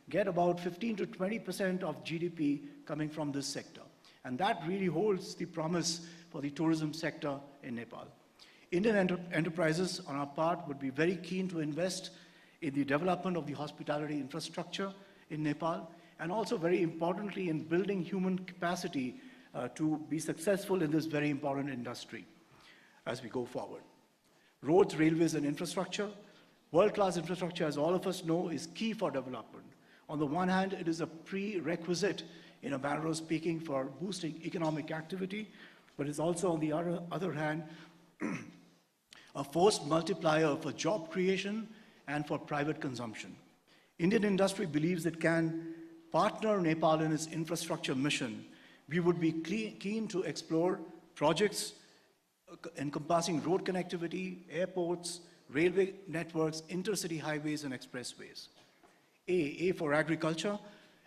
get about 15 to 20% of GDP coming from this sector. And that really holds the promise for the tourism sector in Nepal. Indian enterprises, on our part, would be very keen to invest in the development of the hospitality infrastructure in Nepal, and also very importantly in building human capacity to be successful in this very important industry as we go forward. Roads, railways, and infrastructure. World-class infrastructure, as all of us know, is key for development. On the one hand, it is a prerequisite, in a manner of speaking, for boosting economic activity, but it's also, on the other hand, a force multiplier for job creation and for private consumption. Indian industry believes it can partner Nepal in its infrastructure mission. We would be keen to explore projects encompassing road connectivity, airports, railway networks, intercity highways, and expressways. A for agriculture.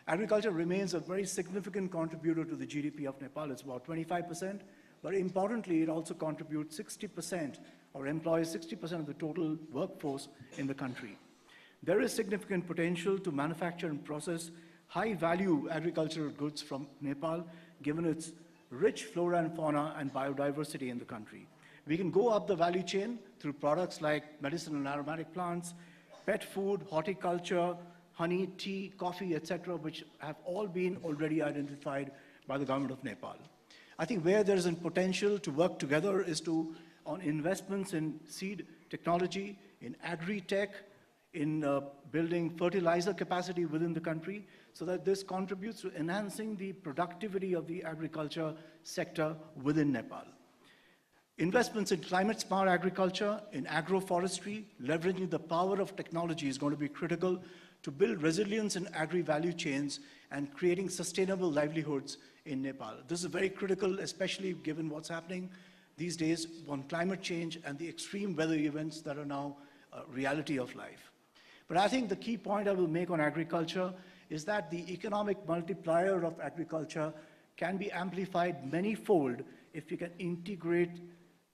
Agriculture remains a very significant contributor to the GDP of Nepal. It's about 25%, but importantly, it also contributes 60% or employs 60% of the total workforce in the country. There is significant potential to manufacture and process high-value agricultural goods from Nepal, given its rich flora and fauna and biodiversity in the country. We can go up the value chain through products like medicinal and aromatic plants, pet food, horticulture, honey, tea, coffee, etc., which have all been already identified by the government of Nepal. I think where there is a potential to work together is on investments in seed technology, in agri-tech, in building fertilizer capacity within the country, so that this contributes to enhancing the productivity of the agriculture sector within Nepal. Investments in climate-smart agriculture, in agroforestry, leveraging the power of technology is going to be critical to build resilience in agri-value chains and creating sustainable livelihoods in Nepal. This is very critical, especially given what's happening these days on climate change and the extreme weather events that are now a reality of life. But I think the key point I will make on agriculture is that the economic multiplier of agriculture can be amplified many-fold if we can integrate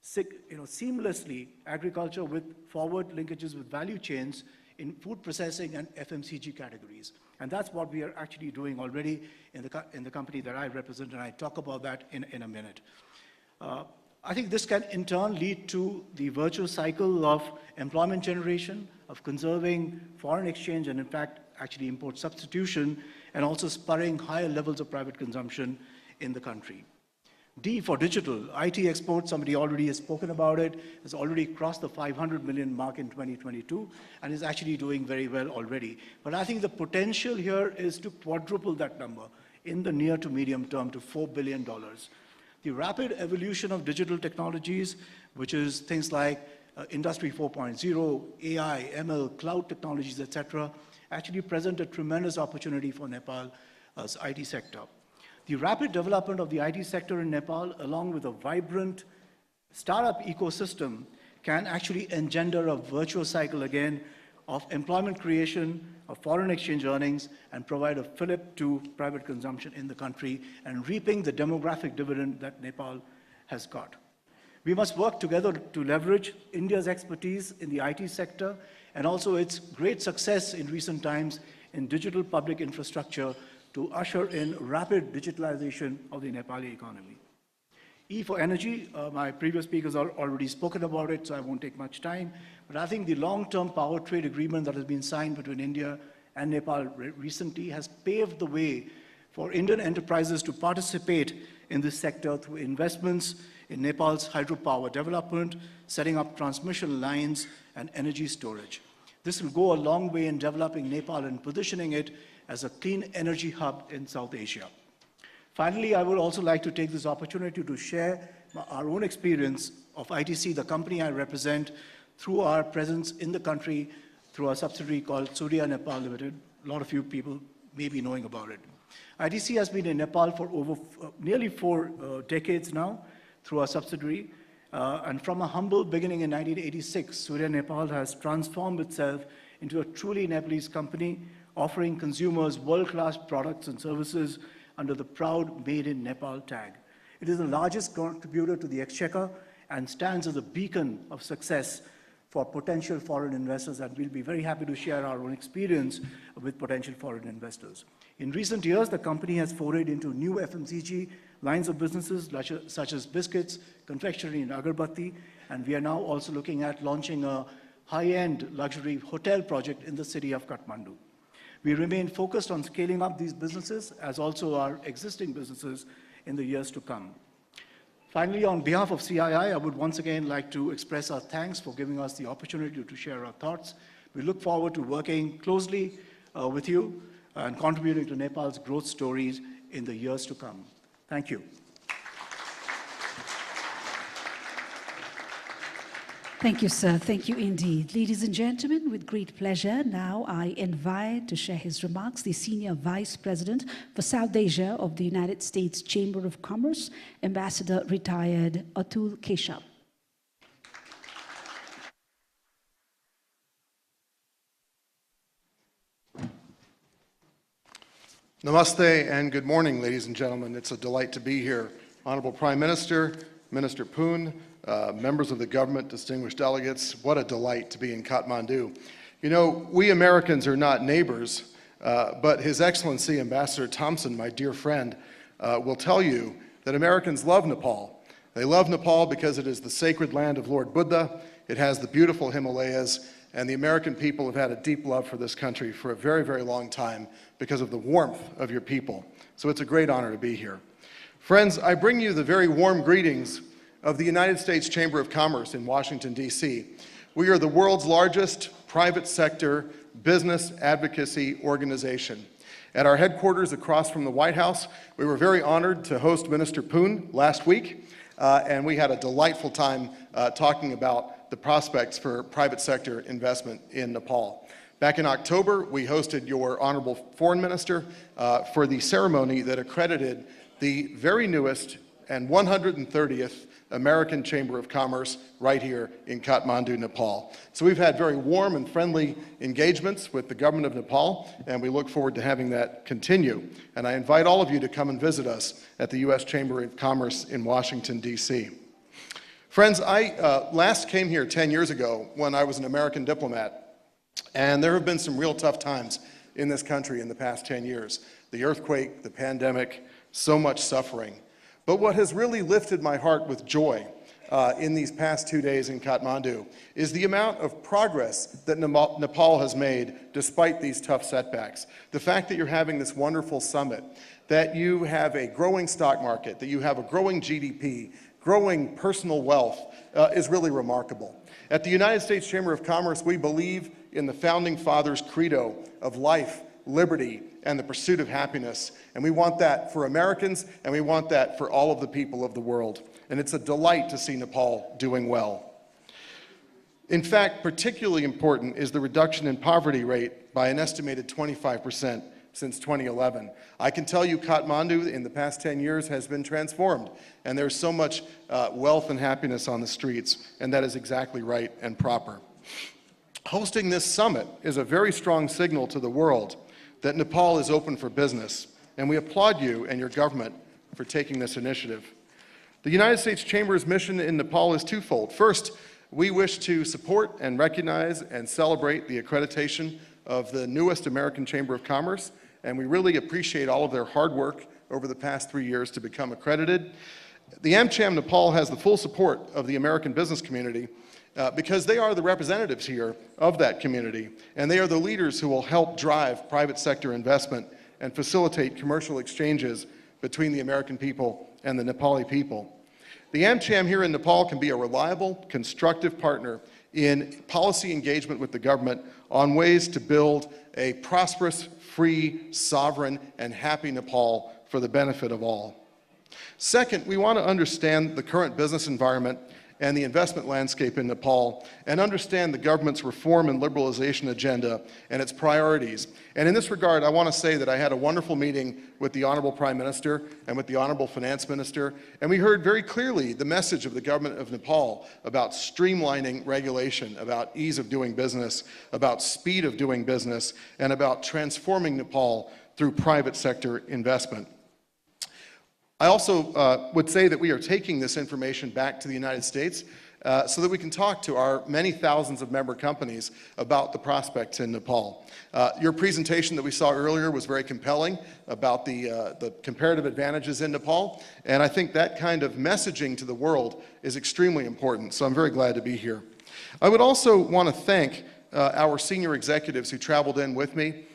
seamlessly agriculture with forward linkages with value chains in food processing and FMCG categories. And that's what we are actually doing already in the company that I represent, and I talk about that in a minute. I think this can in turn lead to the virtuous cycle of employment generation, of conserving foreign exchange, and in fact, actually import substitution, and also spurring higher levels of private consumption in the country. D for digital. IT exports, somebody already has spoken about it, has already crossed the 500 million mark in 2022 and is actually doing very well already. But I think the potential here is to quadruple that number in the near to medium term to $4 billion. The rapid evolution of digital technologies, which is things like Industry 4.0, AI, ML, cloud technologies, etc., actually present a tremendous opportunity for Nepal's IT sector. The rapid development of the IT sector in Nepal, along with a vibrant startup ecosystem, can actually engender a virtuous cycle again of employment creation, of foreign exchange earnings, and provide a fillip to private consumption in the country and reaping the demographic dividend that Nepal has got. We must work together to leverage India's expertise in the IT sector and also its great success in recent times in digital public infrastructure to usher in rapid digitalization of the Nepali economy. E for energy, my previous speakers have already spoken about it, so I won't take much time. But I think the long-term power trade agreement that has been signed between India and Nepal recently has paved the way for Indian enterprises to participate in this sector through investments in Nepal's hydropower development, setting up transmission lines, and energy storage. This will go a long way in developing Nepal and positioning it as a clean energy hub in South Asia. Finally, I would also like to take this opportunity to share our own experience of ITC, the company I represent, through our presence in the country through our subsidiary called Surya Nepal Limited. A lot of you people may be knowing about it. ITC has been in Nepal for over nearly 4 decades now through our subsidiary. And from a humble beginning in 1986, Surya Nepal has transformed itself into a truly Nepalese company, offering consumers world-class products and services under the proud Made in Nepal tag. It is the largest contributor to the exchequer and stands as a beacon of success for potential foreign investors, and we'll be very happy to share our own experience with potential foreign investors. In recent years, the company has forayed into new FMCG lines of businesses such as biscuits, confectionery, and agarbatti, and we are now also looking at launching a high-end luxury hotel project in the city of Kathmandu. We remain focused on scaling up these businesses as also our existing businesses in the years to come. Finally, on behalf of CII, I would once again like to express our thanks for giving us the opportunity to share our thoughts. We look forward to working closely with you and contributing to Nepal's growth stories in the years to come. Thank you. Thank you, sir. Thank you indeed. Ladies and gentlemen, with great pleasure, now I invite to share his remarks the Senior Vice President for South Asia of the United States Chamber of Commerce, Ambassador Retired Atul Keshav. Namaste and good morning, ladies and gentlemen. It's a delight to be here. Honorable Prime Minister, Minister Poon, members of the government, distinguished delegates, what a delight to be in Kathmandu. You know, we Americans are not neighbors, but His Excellency Ambassador Thompson, my dear friend, will tell you that Americans love Nepal. They love Nepal because it is the sacred land of Lord Buddha, it has the beautiful Himalayas, and the American people have had a deep love for this country for a very, very long time because of the warmth of your people. So it's a great honor to be here. Friends, I bring you the very warm greetings of the United States Chamber of Commerce in Washington, D.C. We are the world's largest private sector business advocacy organization. At our headquarters across from the White House, we were very honored to host Minister Poon last week, and we had a delightful time talking about the prospects for private sector investment in Nepal. Back in October, we hosted your Honorable Foreign Minister for the ceremony that accredited the very newest and 130th American Chamber of Commerce right here in Kathmandu, Nepal. So we've had very warm and friendly engagements with the government of Nepal, and we look forward to having that continue. And I invite all of you to come and visit us at the U.S. Chamber of Commerce in Washington, D.C. Friends, I last came here 10 years ago when I was an American diplomat, and there have been some real tough times in this country in the past 10 years. The earthquake, the pandemic, so much suffering. But what has really lifted my heart with joy in these past 2 days in Kathmandu is the amount of progress that Nepal has made despite these tough setbacks. The fact that you're having this wonderful summit, that you have a growing stock market, that you have a growing GDP, growing personal wealth is really remarkable. At the United States Chamber of Commerce, we believe in the Founding Fathers' credo of life, liberty, and the pursuit of happiness. And we want that for Americans, and we want that for all of the people of the world. And it's a delight to see Nepal doing well. In fact, particularly important is the reduction in poverty rate by an estimated 25% since 2011. I can tell you Kathmandu in the past 10 years has been transformed, and there's so much wealth and happiness on the streets, and that is exactly right and proper. Hosting this summit is a very strong signal to the world that Nepal is open for business, and we applaud you and your government for taking this initiative. The United States Chamber's mission in Nepal is twofold. First, we wish to support and recognize and celebrate the accreditation of the newest American Chamber of Commerce, and we really appreciate all of their hard work over the past 3 years to become accredited. The AmCham Nepal has the full support of the American business community because they are the representatives here of that community, and they are the leaders who will help drive private sector investment and facilitate commercial exchanges between the American people and the Nepali people. The AmCham here in Nepal can be a reliable, constructive partner in policy engagement with the government on ways to build a prosperous, free, sovereign, and happy Nepal for the benefit of all. Second, we want to understand the current business environment and the investment landscape in Nepal, and understand the government's reform and liberalization agenda and its priorities. And in this regard, I want to say that I had a wonderful meeting with the Honorable Prime Minister and with the Honorable Finance Minister, and we heard very clearly the message of the government of Nepal about streamlining regulation, about ease of doing business, about speed of doing business, and about transforming Nepal through private sector investment. I also would say that we are taking this information back to the United States, so that we can talk to our many thousands of member companies about the prospects in Nepal. Your presentation that we saw earlier was very compelling about the comparative advantages in Nepal, and I think that kind of messaging to the world is extremely important, so I'm very glad to be here. I would also want to thank our senior executives who traveled in with me,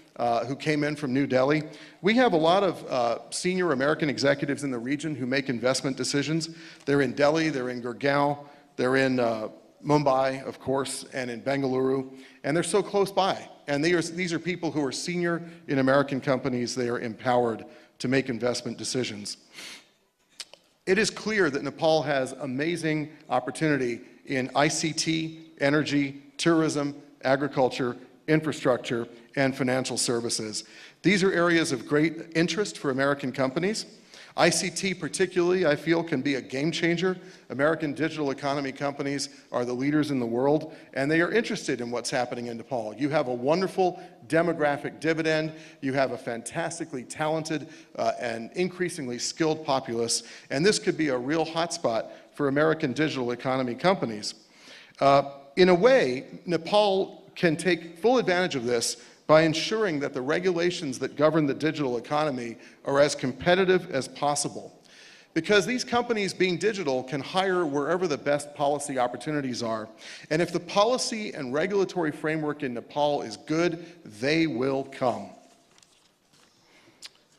who came in from New Delhi. We have a lot of senior American executives in the region who make investment decisions. They're in Delhi, they're in Gurgaon, they're in Mumbai, of course, and in Bengaluru, and they're so close by. And these are people who are senior in American companies. They are empowered to make investment decisions. It is clear that Nepal has amazing opportunity in ICT, energy, tourism, agriculture, infrastructure, and financial services. These are areas of great interest for American companies. ICT particularly, I feel, can be a game changer. American digital economy companies are the leaders in the world, and they are interested in what's happening in Nepal. You have a wonderful demographic dividend. You have a fantastically talented and increasingly skilled populace, and this could be a real hotspot for American digital economy companies. In a way, Nepal can take full advantage of this by ensuring that the regulations that govern the digital economy are as competitive as possible. Because these companies, being digital, can hire wherever the best policy opportunities are. And if the policy and regulatory framework in Nepal is good, they will come.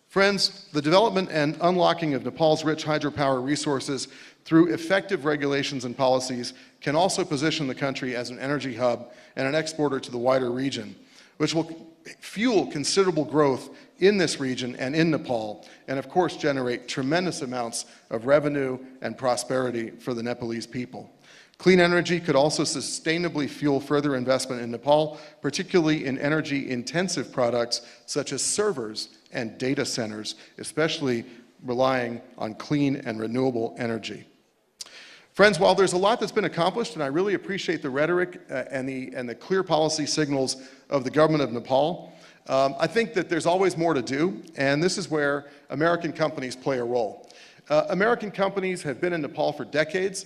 Friends, the development and unlocking of Nepal's rich hydropower resources through effective regulations and policies can also position the country as an energy hub and an exporter to the wider region, which will fuel considerable growth in this region and in Nepal, and of course generate tremendous amounts of revenue and prosperity for the Nepalese people. Clean energy could also sustainably fuel further investment in Nepal, particularly in energy-intensive products such as servers and data centers, especially relying on clean and renewable energy. Friends, while there's a lot that's been accomplished, and I really appreciate the rhetoric and the clear policy signals of the government of Nepal, I think that there's always more to do, and this is where American companies play a role. American companies have been in Nepal for decades.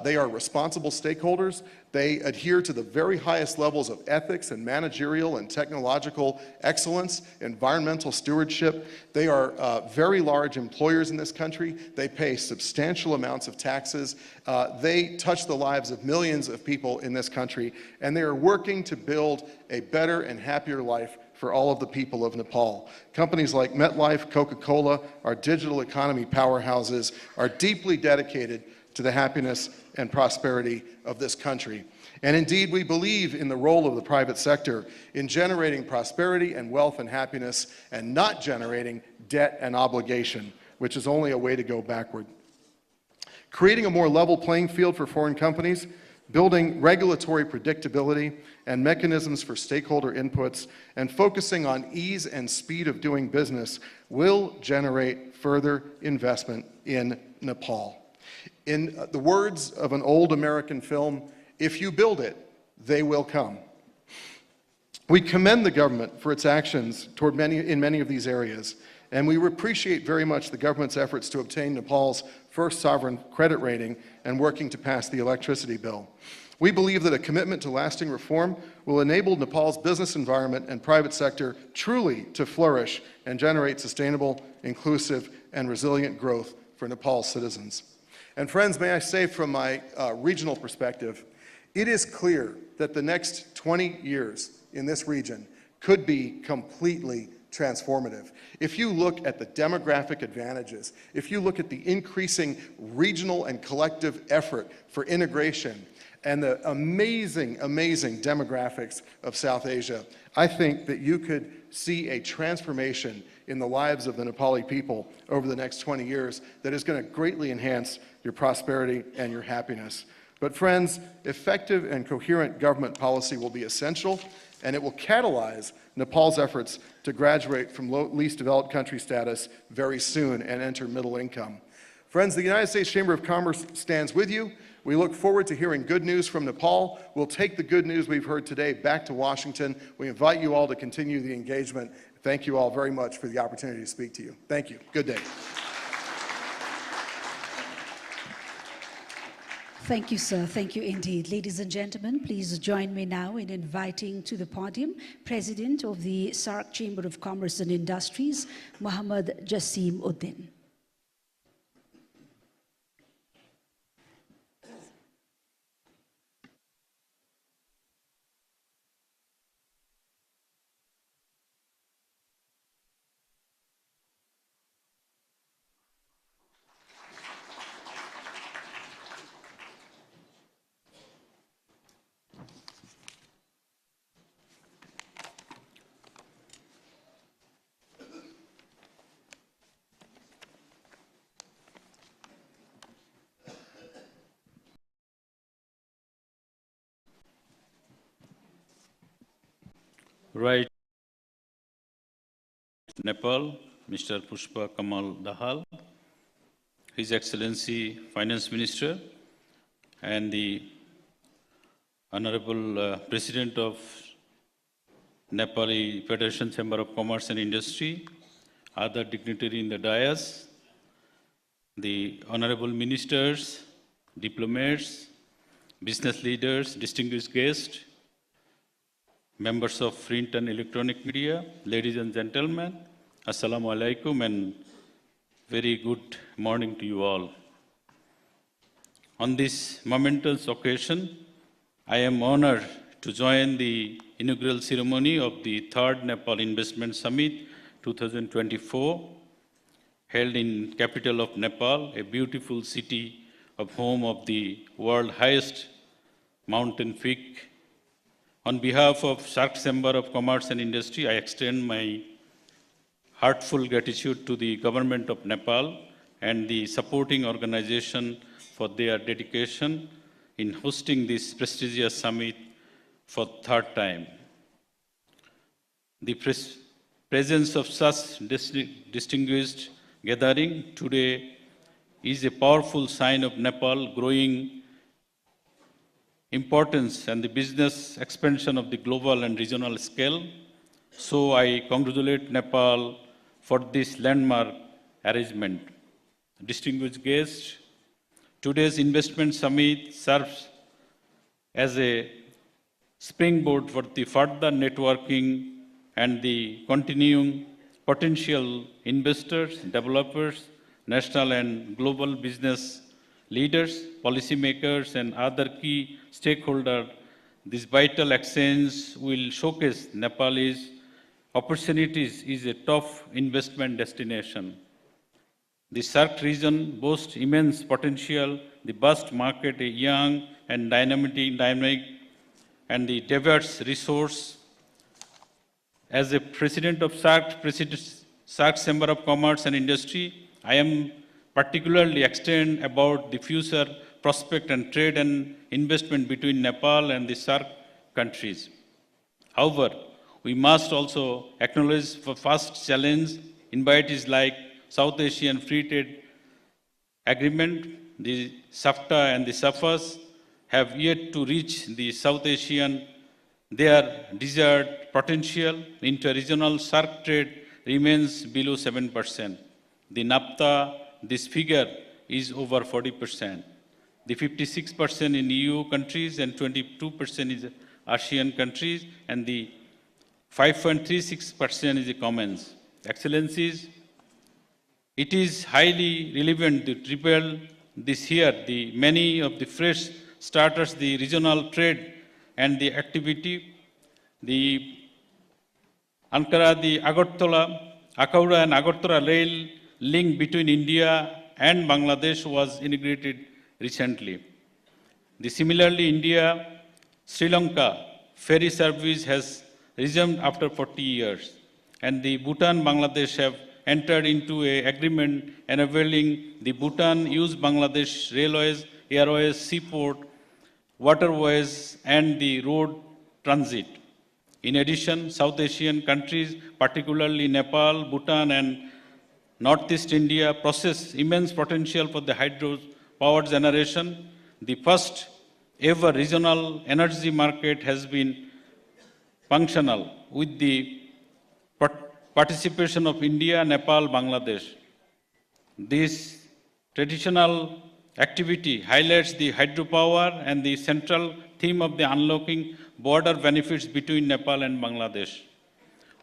They are responsible stakeholders. They adhere to the very highest levels of ethics and managerial and technological excellence, environmental stewardship. They are very large employers in this country. They pay substantial amounts of taxes. They touch the lives of millions of people in this country, and they are working to build a better and happier life for all of the people of Nepal. Companies like MetLife, Coca-Cola, our digital economy powerhouses are deeply dedicated to the happiness and prosperity of this country. And indeed, we believe in the role of the private sector in generating prosperity and wealth and happiness and not generating debt and obligation, which is only a way to go backward. Creating a more level playing field for foreign companies, building regulatory predictability and mechanisms for stakeholder inputs, and focusing on ease and speed of doing business will generate further investment in Nepal. In the words of an old American film, if you build it, they will come. We commend the government for its actions in many of these areas, and we appreciate very much the government's efforts to obtain Nepal's first sovereign credit rating and working to pass the electricity bill. We believe that a commitment to lasting reform will enable Nepal's business environment and private sector truly to flourish and generate sustainable, inclusive, and resilient growth for Nepal's citizens. And friends, may I say from my regional perspective, it is clear that the next 20 years in this region could be completely transformative. If you look at the demographic advantages, if you look at the increasing regional and collective effort for integration, and the amazing, amazing demographics of South Asia, I think that you could see a transformation in the lives of the Nepali people over the next 20 years that is going to greatly enhance your prosperity and your happiness. But friends, effective and coherent government policy will be essential, and it will catalyze Nepal's efforts to graduate from least developed country status very soon and enter middle income. Friends, the United States Chamber of Commerce stands with you. We look forward to hearing good news from Nepal. We'll take the good news we've heard today back to Washington. We invite you all to continue the engagement. Thank you all very much for the opportunity to speak to you. Thank you. Good day. Thank you, sir. Thank you indeed. Ladies and gentlemen, please join me now in inviting to the podium President of the SAARC Chamber of Commerce and Industries, Muhammad Jassim Uddin. Right, Nepal, Mr. Pushpa Kamal Dahal, His Excellency Finance Minister, and the Honorable President of Nepali Federation Chamber of Commerce and Industry, other dignitaries in the dais, the Honorable Ministers, diplomats, business leaders, distinguished guests, members of print and electronic media, ladies and gentlemen, Assalamu alaikum and very good morning to you all. On this momentous occasion, I am honored to join the inaugural ceremony of the 3rd Nepal Investment Summit 2024, held in capital of Nepal, a beautiful city of home of the world's highest mountain peak. On behalf of SAARC Chamber of Commerce and Industry, I extend my heartfelt gratitude to the government of Nepal and the supporting organization for their dedication in hosting this prestigious summit for the 3rd time. The presence of such distinguished gathering today is a powerful sign of Nepal growing importance and the business expansion of the global and regional scale. So I congratulate Nepal for this landmark arrangement. Distinguished guests, today's investment summit serves as a springboard for the further networking and the continuing potential investors, developers, national and global business leaders, policymakers, and other key stakeholders. This vital exchange will showcase Nepal's opportunities as a top investment destination. The SAARC region boasts immense potential, the vast market, a young and dynamic and the diverse resource. As a president of SAARC Chamber of Commerce and Industry, I am particularly excited about the future prospect and trade and investment between Nepal and the SAARC countries. However, we must also acknowledge the first challenge invitees like South Asian Free Trade Agreement, the SAFTA and the SAFAs have yet to reach the South Asian their desired potential. Inter-regional SAARC trade remains below 7%. The NAFTA, this figure is over 40%. The 56% in EU countries and 22% is ASEAN countries, and the 5.36% is the commons. Excellencies, it is highly relevant to triple this year the many of the fresh starters, the regional trade and the activity, the Ankara, the Akaura and Agartala rail link between India and Bangladesh was integrated recently. Similarly, India-Sri Lanka ferry service has resumed after 40 years, and the Bhutan-Bangladesh have entered into an agreement enabling the Bhutan use Bangladesh railways, airways, seaport, waterways, and the road transit. In addition, South Asian countries, particularly Nepal, Bhutan, and Northeast India, possess immense potential for the hydro power generation. The first ever regional energy market has been functional with the participation of India, Nepal, Bangladesh. This traditional activity highlights the hydropower and the central theme of the unlocking border benefits between Nepal and Bangladesh.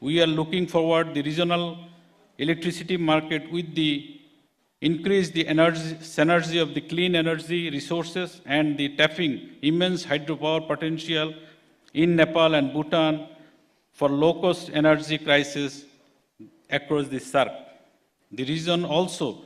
We are looking forward the regional electricity market with the increase the energy, synergy of the clean energy resources and the tapping immense hydropower potential in Nepal and Bhutan for low-cost energy crisis across the SAARC. The region also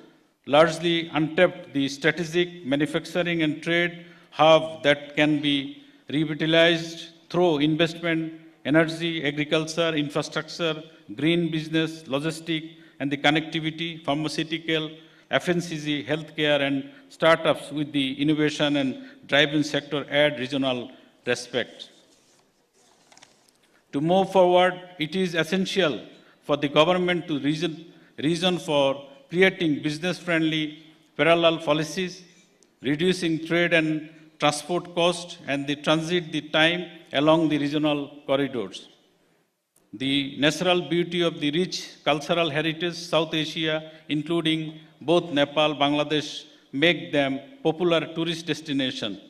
largely untapped the strategic manufacturing and trade hub that can be revitalized through investment, energy, agriculture, infrastructure, green business, logistics, and the connectivity, pharmaceutical, FMCG, healthcare, and startups with the innovation and drive-in sector add regional respect. To move forward, it is essential for the government to reason for creating business-friendly parallel policies, reducing trade and transport costs, and the transit the time along the regional corridors. The natural beauty of the rich cultural heritage South Asia, including both Nepal, Bangladesh, make them popular tourist destination.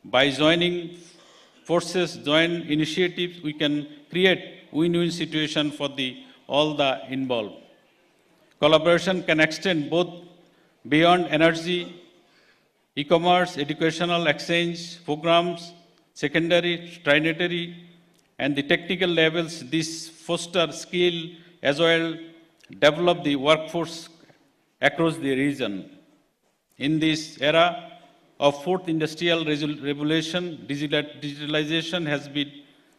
By joining forces, joint initiatives, we can create win-win situation for all the involved. Collaboration can extend both beyond energy, e-commerce, educational exchange programs, secondary, tertiary, and the technical levels. This foster skill as well develop the workforce across the region. In this era of fourth industrial revolution, digitalization has been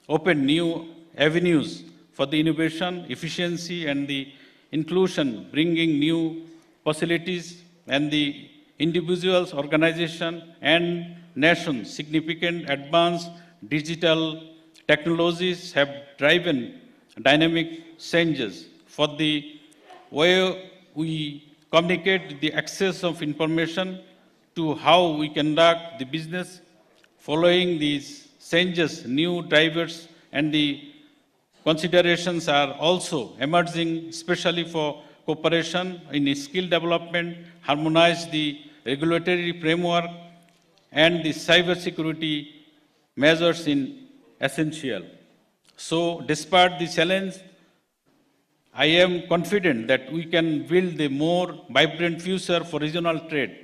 opened new avenues for the innovation, efficiency, and the inclusion, bringing new facilities and the individuals, organizations, and nations. Significant advanced digital technologies have driven dynamic changes for the way we communicate the access of information to how we conduct the business. Following these changes, new drivers and the considerations are also emerging, especially for cooperation in skill development, harmonize the regulatory framework, and the cybersecurity measures in essential. So, despite the challenge, I am confident that we can build a more vibrant future for regional trade.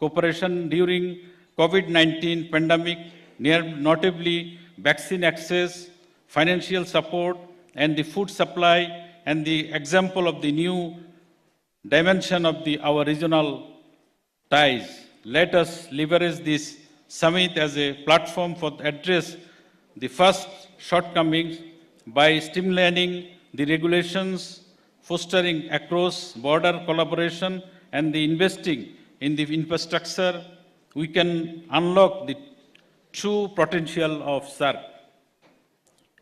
Cooperation during COVID-19 pandemic, notably vaccine access, financial support, and the food supply, and the example of the new dimension of our regional ties. Let us leverage this summit as a platform for address the first shortcomings by streamlining the regulations, fostering across-border collaboration, and the investing in the infrastructure. We can unlock the true potential of SAARC.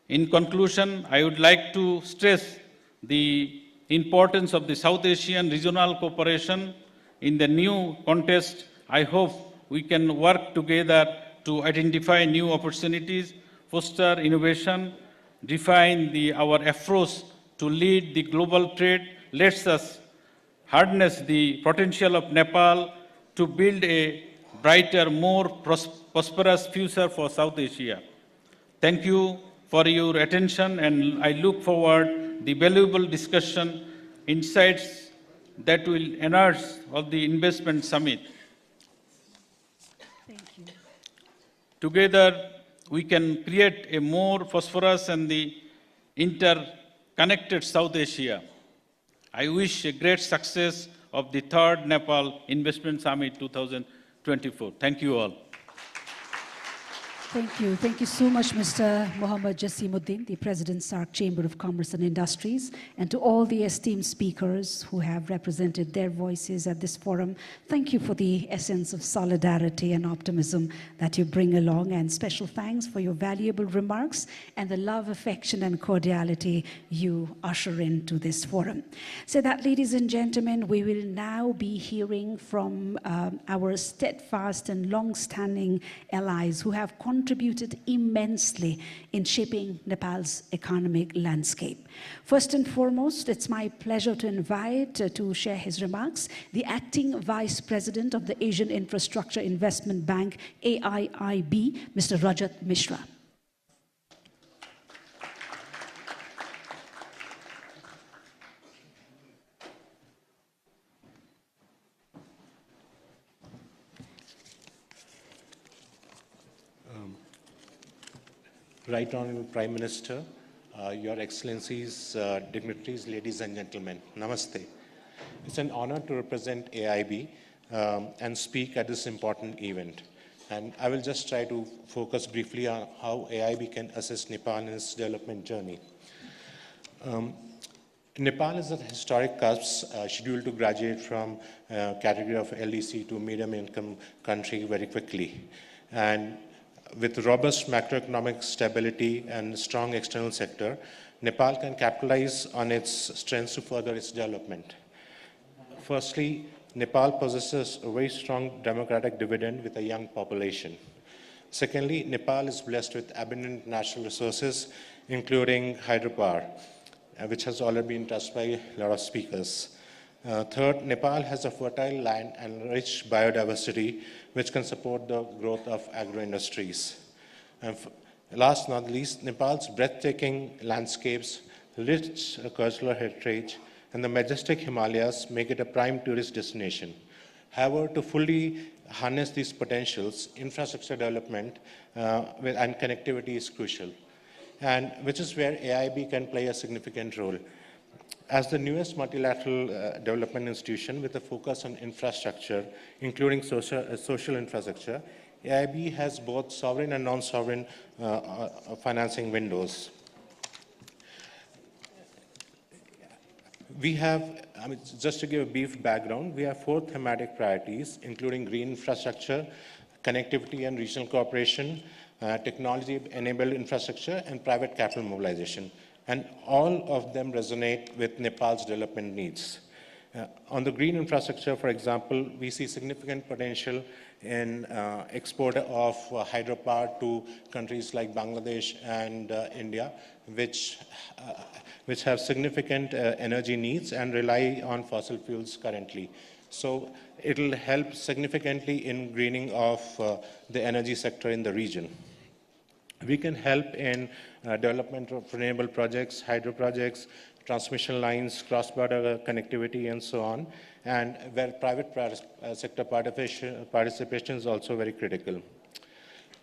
In conclusion, I would like to stress the importance of the South Asian regional cooperation. In the new context, I hope we can work together to identify new opportunities, foster innovation, define our approach to lead the global trade. Let us harness the potential of Nepal to build a brighter, more prosperous future for South Asia. Thank you for your attention, and I look forward the valuable discussion, insights that will enhance of the investment summit. Thank you. Together, we can create a more prosperous and the interconnected South Asia. I wish a great success of the third Nepal Investment Summit 2024. Thank you all. Thank you. Thank you so much, Mr. Mohammad Jasimuddin, the President, SAARC Chamber of Commerce and Industries, and to all the esteemed speakers who have represented their voices at this forum. Thank you for the essence of solidarity and optimism that you bring along, and special thanks for your valuable remarks and the love, affection, and cordiality you usher into this forum. So that, ladies and gentlemen, we will now be hearing from our steadfast and long-standing allies who have contributed contributed immensely in shaping Nepal's economic landscape. First and foremost, it's my pleasure to invite to share his remarks the Acting Vice President of the Asian Infrastructure Investment Bank, AIIB, Mr. Rajat Mishra. Right Honorable Prime Minister, Your Excellencies, dignitaries, ladies and gentlemen, Namaste. It's an honor to represent AIB and speak at this important event. And I will just try to focus briefly on how AIB can assist Nepal in its development journey. Nepal is at a historic cusp, scheduled to graduate from category of LDC to medium income country very quickly. And with robust macroeconomic stability and strong external sector, Nepal can capitalize on its strengths to further its development. Firstly, Nepal possesses a very strong democratic dividend with a young population. Secondly, Nepal is blessed with abundant natural resources, including hydropower, which has already been touched by a lot of speakers. Third, Nepal has a fertile land and rich biodiversity, which can support the growth of agro-industries. And last but not least, Nepal's breathtaking landscapes, rich cultural heritage, and the majestic Himalayas make it a prime tourist destination. However, to fully harness these potentials, infrastructure development and connectivity is crucial, and which is where AIB can play a significant role. As the newest multilateral development institution with a focus on infrastructure, including social infrastructure, AIB has both sovereign and non-sovereign financing windows. We have, just to give a brief background, we have 4 thematic priorities, including green infrastructure, connectivity and regional cooperation, technology-enabled infrastructure, and private capital mobilization. And all of them resonate with Nepal's development needs. On the green infrastructure, for example, we see significant potential in export of hydropower to countries like Bangladesh and India, which have significant energy needs and rely on fossil fuels currently. So it'll help significantly in greening of the energy sector in the region. We can help in development of renewable projects, hydro projects, transmission lines, cross-border connectivity, and so on, and where private sector participation is also very critical.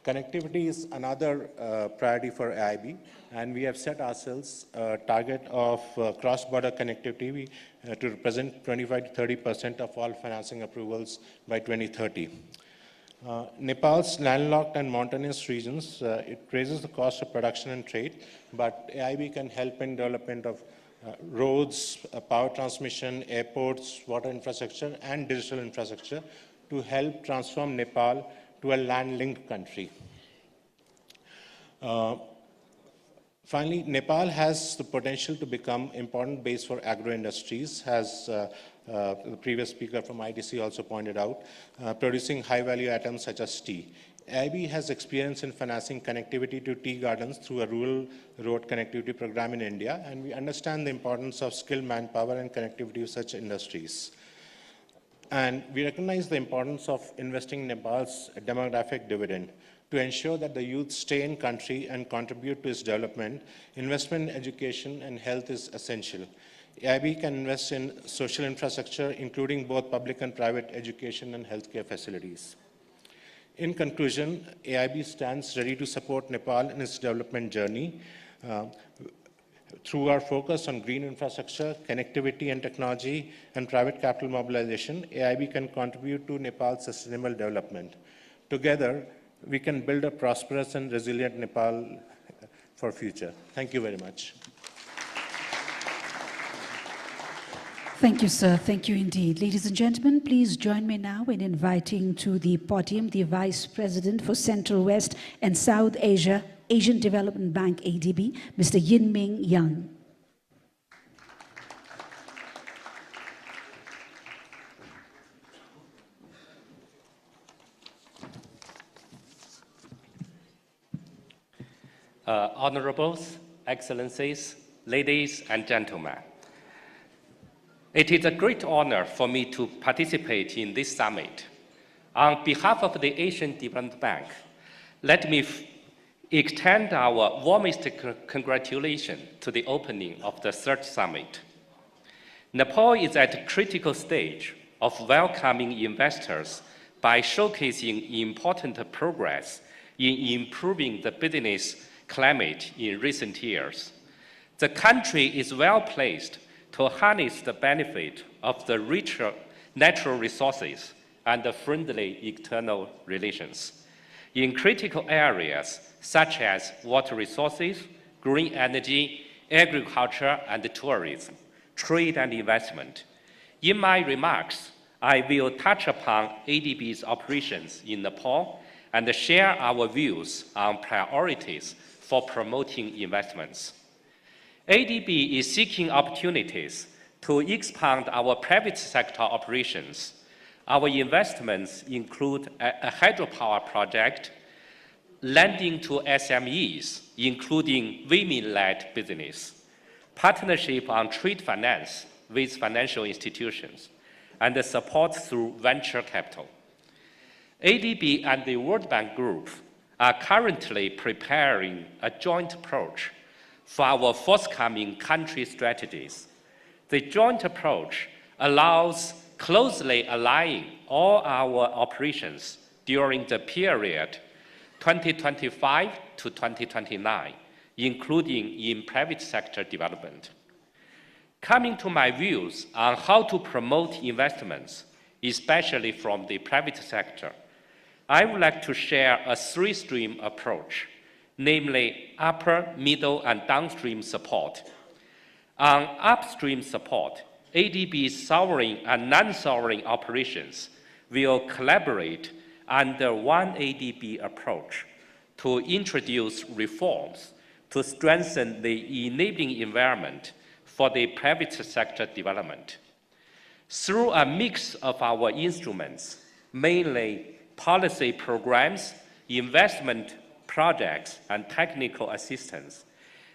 Connectivity is another priority for AIB, and we have set ourselves a target of cross-border connectivity to represent 25 to 30% of all financing approvals by 2030. Nepal's landlocked and mountainous regions, it raises the cost of production and trade, but AIB can help in development of roads, power transmission, airports, water infrastructure, and digital infrastructure to help transform Nepal to a land-linked country. Finally, Nepal has the potential to become important base for agro-industries, as the previous speaker from ITC also pointed out, producing high-value items such as tea. AIB has experience in financing connectivity to tea gardens through a rural road connectivity program in India, and we understand the importance of skilled manpower and connectivity of such industries. And we recognize the importance of investing in Nepal's demographic dividend. To ensure that the youth stay in country and contribute to its development, investment in education and health is essential. AIB can invest in social infrastructure, including both public and private education and healthcare facilities. In conclusion, AIB stands ready to support Nepal in its development journey. Through our focus on green infrastructure, connectivity and technology, and private capital mobilization, AIB can contribute to Nepal's sustainable development. Together, we can build a prosperous and resilient Nepal for future. Thank you very much. Thank you, sir. Thank you indeed. Ladies and gentlemen, please join me now in inviting to the podium the Vice President for Central West and South Asia, Asian Development Bank, ADB, Mr. Yin Ming Yang. Honorables, Excellencies, ladies and gentlemen. It is a great honor for me to participate in this summit. On behalf of the Asian Development Bank, let me extend our warmest congratulations to the opening of the third summit. Nepal is at a critical stage of welcoming investors by showcasing important progress in improving the business climate in recent years. The country is well placed to harness the benefit of the richer natural resources and the friendly external relations in critical areas such as water resources, green energy, agriculture and tourism, trade and investment. In my remarks, I will touch upon ADB's operations in Nepal and share our views on priorities for promoting investments. ADB is seeking opportunities to expand our private sector operations. Our investments include a hydropower project, lending to SMEs, including women-led business, partnership on trade finance with financial institutions, and the support through venture capital. ADB and the World Bank Group are currently preparing a joint approach for our forthcoming country strategies. The joint approach allows closely aligning all our operations during the period 2025 to 2029, including in private sector development. Coming to my views on how to promote investments, especially from the private sector, I would like to share a three-stream approach, namely upper, middle, and downstream support. On upstream support, ADB's sovereign and non-sovereign operations will collaborate under one ADB approach to introduce reforms to strengthen the enabling environment for the private sector development. Through a mix of our instruments, mainly policy programs, investment projects, and technical assistance,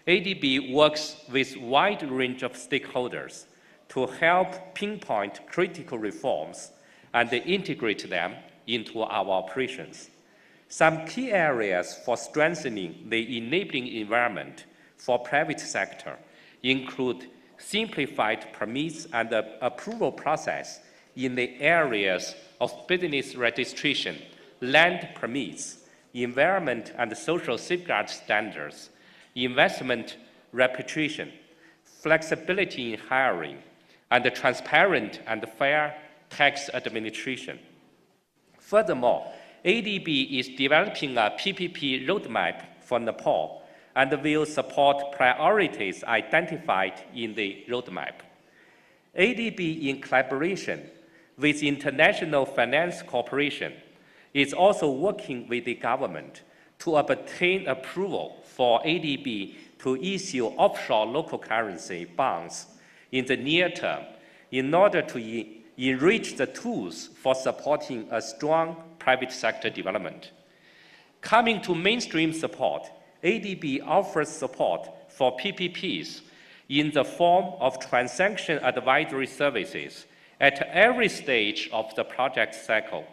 ADB works with a wide range of stakeholders to help pinpoint critical reforms and integrate them into our operations. Some key areas for strengthening the enabling environment for private sector include simplified permits and approval process in the areas of business registration, land permits, environment and social safeguard standards, investment repatriation, flexibility in hiring, and transparent and fair tax administration. Furthermore, ADB is developing a PPP roadmap for Nepal and will support priorities identified in the roadmap. ADB, in collaboration with International Finance Corporation, is also working with the government to obtain approval for ADB to issue offshore local currency bonds in the near term in order to enrich the tools for supporting a strong private sector development. Coming to mainstream support, ADB offers support for PPPs in the form of transaction advisory services at every stage of the project cycle.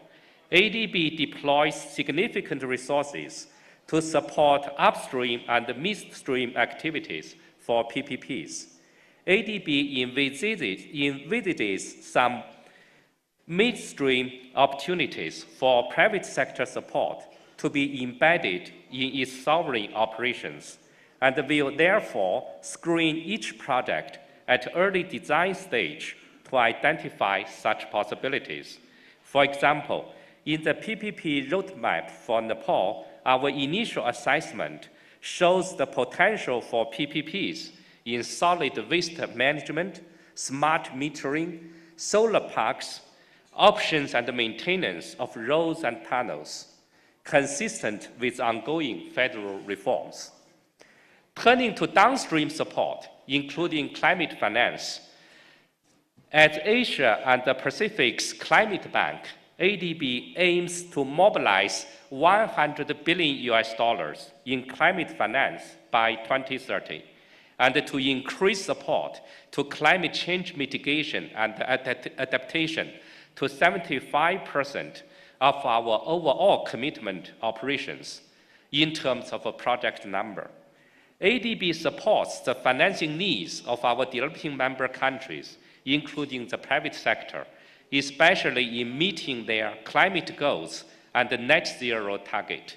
ADB deploys significant resources to support upstream and midstream activities for PPPs. ADB envisages some midstream opportunities for private sector support to be embedded in its sovereign operations, and will therefore screen each project at early design stage to identify such possibilities. For example, in the PPP roadmap for Nepal, our initial assessment shows the potential for PPPs in solid waste management, smart metering, solar parks, options and maintenance of roads and tunnels, consistent with ongoing federal reforms. Turning to downstream support, including climate finance, at Asia and the Pacific's Climate Bank, ADB aims to mobilize $100 billion in climate finance by 2030, and to increase support to climate change mitigation and adaptation to 75% of our overall commitment operations in terms of a project number. ADB supports the financing needs of our developing member countries, including the private sector, especially in meeting their climate goals and the net zero target.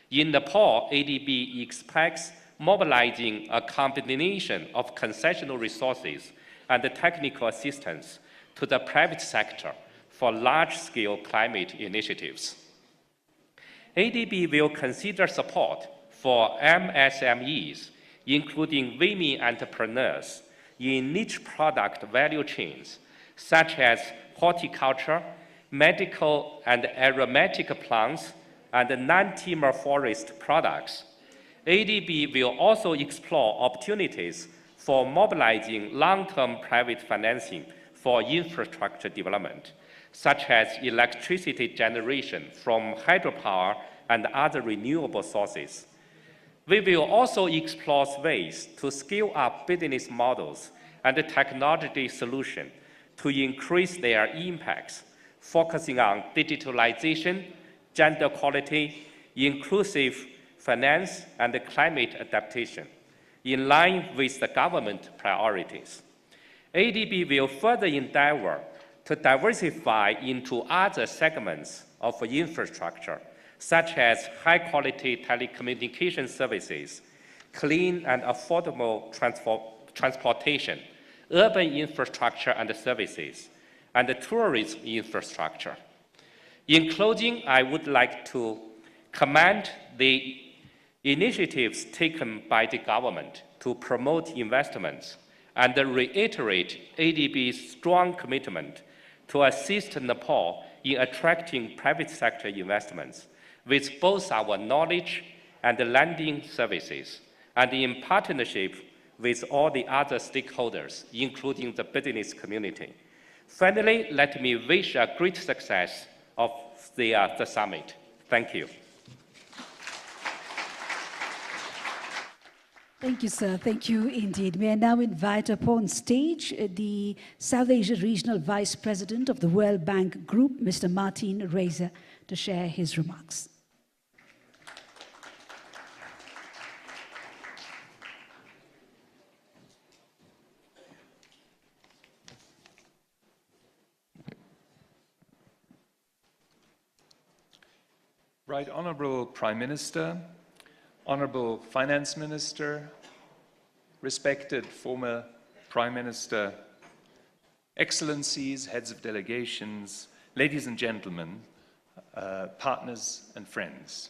In Nepal, ADB expects mobilizing a combination of concessional resources and technical assistance to the private sector for large-scale climate initiatives. ADB will consider support for MSMEs, including women entrepreneurs, in niche product value chains, such as horticulture, medical and aromatic plants, and non-timber forest products. ADB will also explore opportunities for mobilizing long-term private financing for infrastructure development, such as electricity generation from hydropower and other renewable sources. We will also explore ways to scale up business models and technology solutions to increase their impacts, focusing on digitalization, gender equality, inclusive finance, and climate adaptation, in line with the government priorities. ADB will further endeavor to diversify into other segments of infrastructure, such as high-quality telecommunication services, clean and affordable transportation, urban infrastructure and services, and tourism infrastructure. In closing, I would like to commend the initiatives taken by the government to promote investments and reiterate ADB's strong commitment to assist Nepal in attracting private sector investments with both our knowledge and lending services, and in partnership with all the other stakeholders, including the business community. Finally, let me wish a great success of the summit. Thank you. Thank you, sir. Thank you indeed. May I now invite upon stage the South Asia Regional Vice President of the World Bank Group, Mr. Martin Reiser, to share his remarks. Right Honourable Prime Minister, Honourable Finance Minister, respected former Prime Minister, Excellencies, heads of delegations, ladies and gentlemen, partners and friends.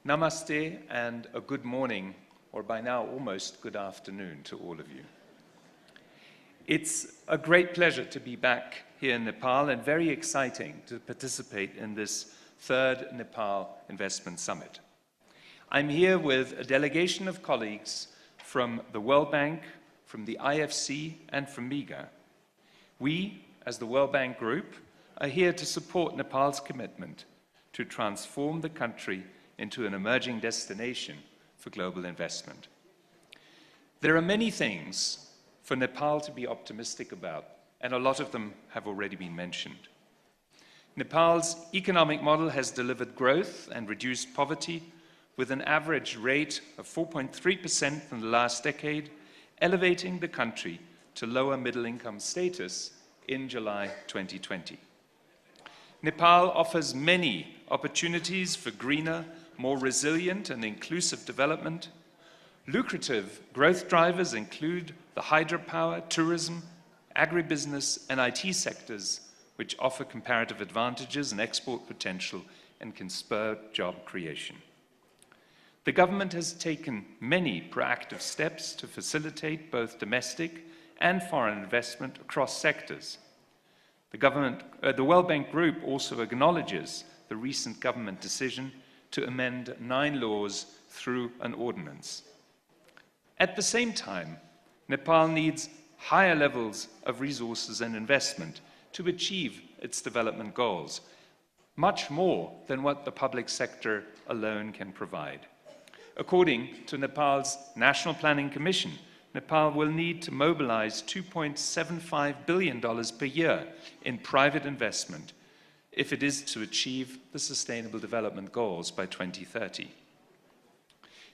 Namaste and a good morning, or by now almost good afternoon to all of you. It's a great pleasure to be back here in Nepal and very exciting to participate in this third Nepal Investment Summit. I'm here with a delegation of colleagues from the World Bank, from the IFC, and from MIGA. We, as the World Bank Group, are here to support Nepal's commitment to transform the country into an emerging destination for global investment. There are many things for Nepal to be optimistic about, and a lot of them have already been mentioned. Nepal's economic model has delivered growth and reduced poverty with an average rate of 4.3% in the last decade, elevating the country to lower middle-income status in July 2020. Nepal offers many opportunities for greener, more resilient and inclusive development. Lucrative growth drivers include the hydropower, tourism, agribusiness and IT sectors, which offer comparative advantages and export potential and can spur job creation. The government has taken many proactive steps to facilitate both domestic and foreign investment across sectors. The World Bank Group also acknowledges the recent government decision to amend 9 laws through an ordinance. At the same time, Nepal needs higher levels of resources and investment to achieve its development goals, much more than what the public sector alone can provide. According to Nepal's National Planning Commission, Nepal will need to mobilize $2.75 billion per year in private investment if it is to achieve the Sustainable Development Goals by 2030.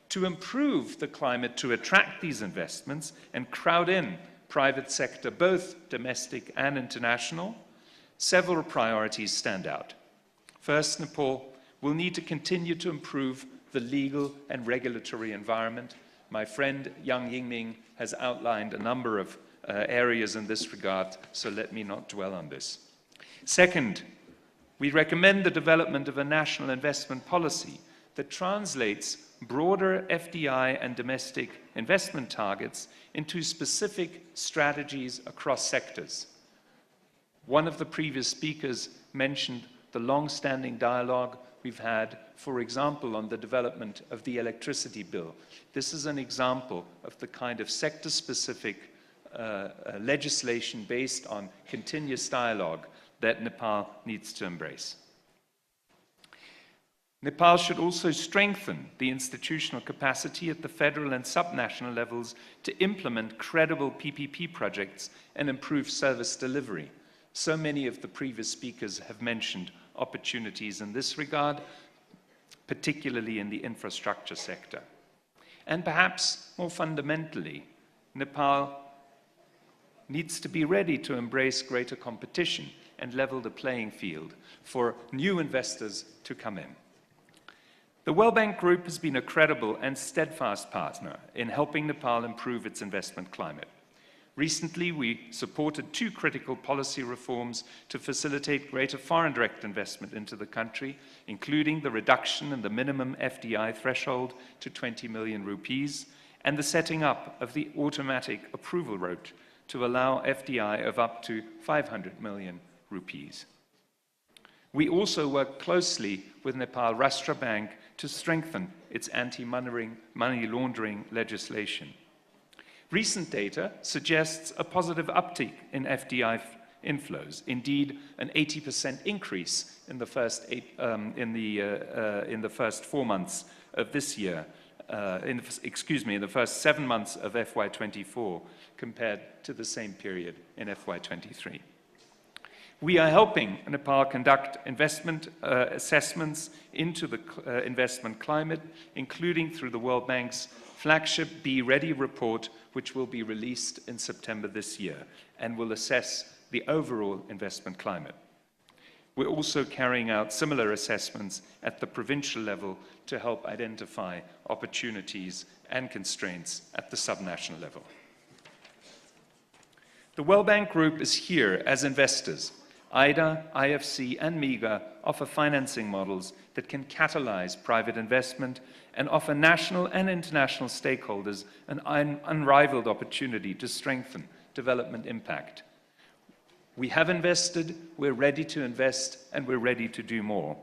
To improve the climate to attract these investments and crowd in private sector, both domestic and international, several priorities stand out. First, Nepal will need to continue to improve the legal and regulatory environment. My friend Yang Yingming has outlined a number of areas in this regard, so let me not dwell on this. Second, we recommend the development of a national investment policy that translates broader FDI and domestic investment targets into specific strategies across sectors. One of the previous speakers mentioned the long-standing dialogue we've had, for example, on the development of the electricity bill. This is an example of the kind of sector-specific legislation based on continuous dialogue that Nepal needs to embrace. Nepal should also strengthen the institutional capacity at the federal and subnational levels to implement credible PPP projects and improve service delivery. So many of the previous speakers have mentioned opportunities in this regard, particularly in the infrastructure sector. And perhaps more fundamentally, Nepal needs to be ready to embrace greater competition and level the playing field for new investors to come in. The World Bank Group has been a credible and steadfast partner in helping Nepal improve its investment climate. Recently, we supported 2 critical policy reforms to facilitate greater foreign direct investment into the country, including the reduction in the minimum FDI threshold to 20 million rupees and the setting up of the automatic approval route to allow FDI of up to 500 million rupees. We also work closely with Nepal Rashtra Bank to strengthen its anti-money laundering legislation. Recent data suggests a positive uptick in FDI inflows, indeed an 80% increase in the first 4 months of this year, in the first 7 months of FY24 compared to the same period in FY23. We are helping Nepal conduct investment assessments into the investment climate, including through the World Bank's flagship Be Ready report, which will be released in September this year and will assess the overall investment climate. We're also carrying out similar assessments at the provincial level to help identify opportunities and constraints at the subnational level. The World Bank Group is here as investors. IDA, IFC, and MEGA offer financing models that can catalyze private investment and offer national and international stakeholders an unrivaled opportunity to strengthen development impact. We have invested, we're ready to invest, and we're ready to do more.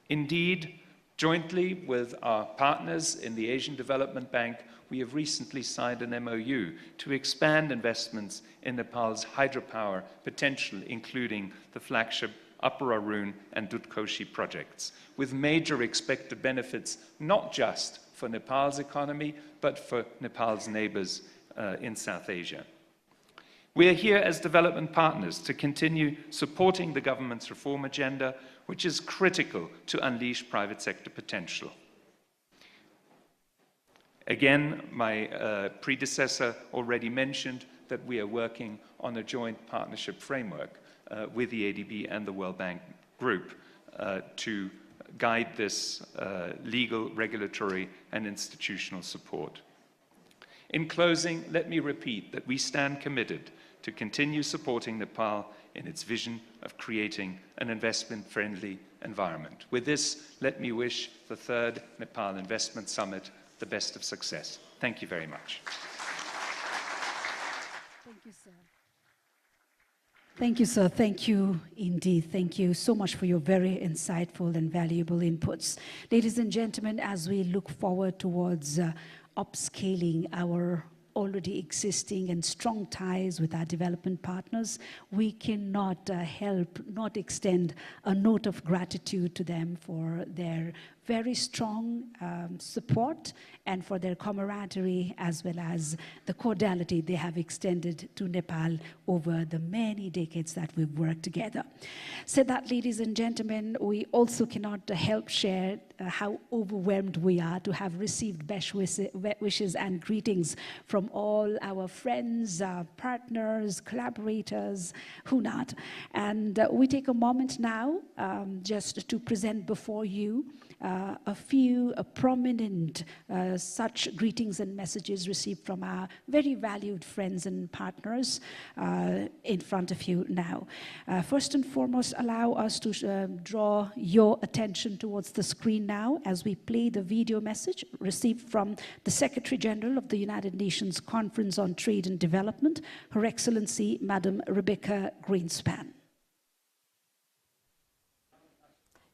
Indeed, jointly with our partners in the Asian Development Bank, we have recently signed an MOU to expand investments in Nepal's hydropower potential, including the flagship Upper Arun and Dutkoshi projects, with major expected benefits not just for Nepal's economy, but for Nepal's neighbors in South Asia. We are here as development partners to continue supporting the government's reform agenda, which is critical to unleash private sector potential. Again, my predecessor already mentioned that we are working on a joint partnership framework with the ADB and the World Bank Group to guide this legal, regulatory, and institutional support. In closing, let me repeat that we stand committed to continue supporting Nepal in its vision of creating an investment-friendly environment. With this, let me wish the 3rd Nepal Investment Summit the best of success. Thank you very much. Thank you, sir. Thank you, sir. Thank you indeed. Thank you so much for your very insightful and valuable inputs. Ladies and gentlemen, as we look forward towards upscaling our already existing and strong ties with our development partners, we cannot help not extend a note of gratitude to them for their very strong support and for their camaraderie, as well as the cordiality they have extended to Nepal over the many decades that we've worked together. So that, ladies and gentlemen, we also cannot help share how overwhelmed we are to have received best wishes and greetings from all our friends, partners, collaborators, who not. And we take a moment now just to present before you a few prominent such greetings and messages received from our very valued friends and partners in front of you now. First and foremost, allow us to draw your attention towards the screen now as we play the video message received from the Secretary General of the United Nations Conference on Trade and Development, Her Excellency Madam Rebecca Greenspan.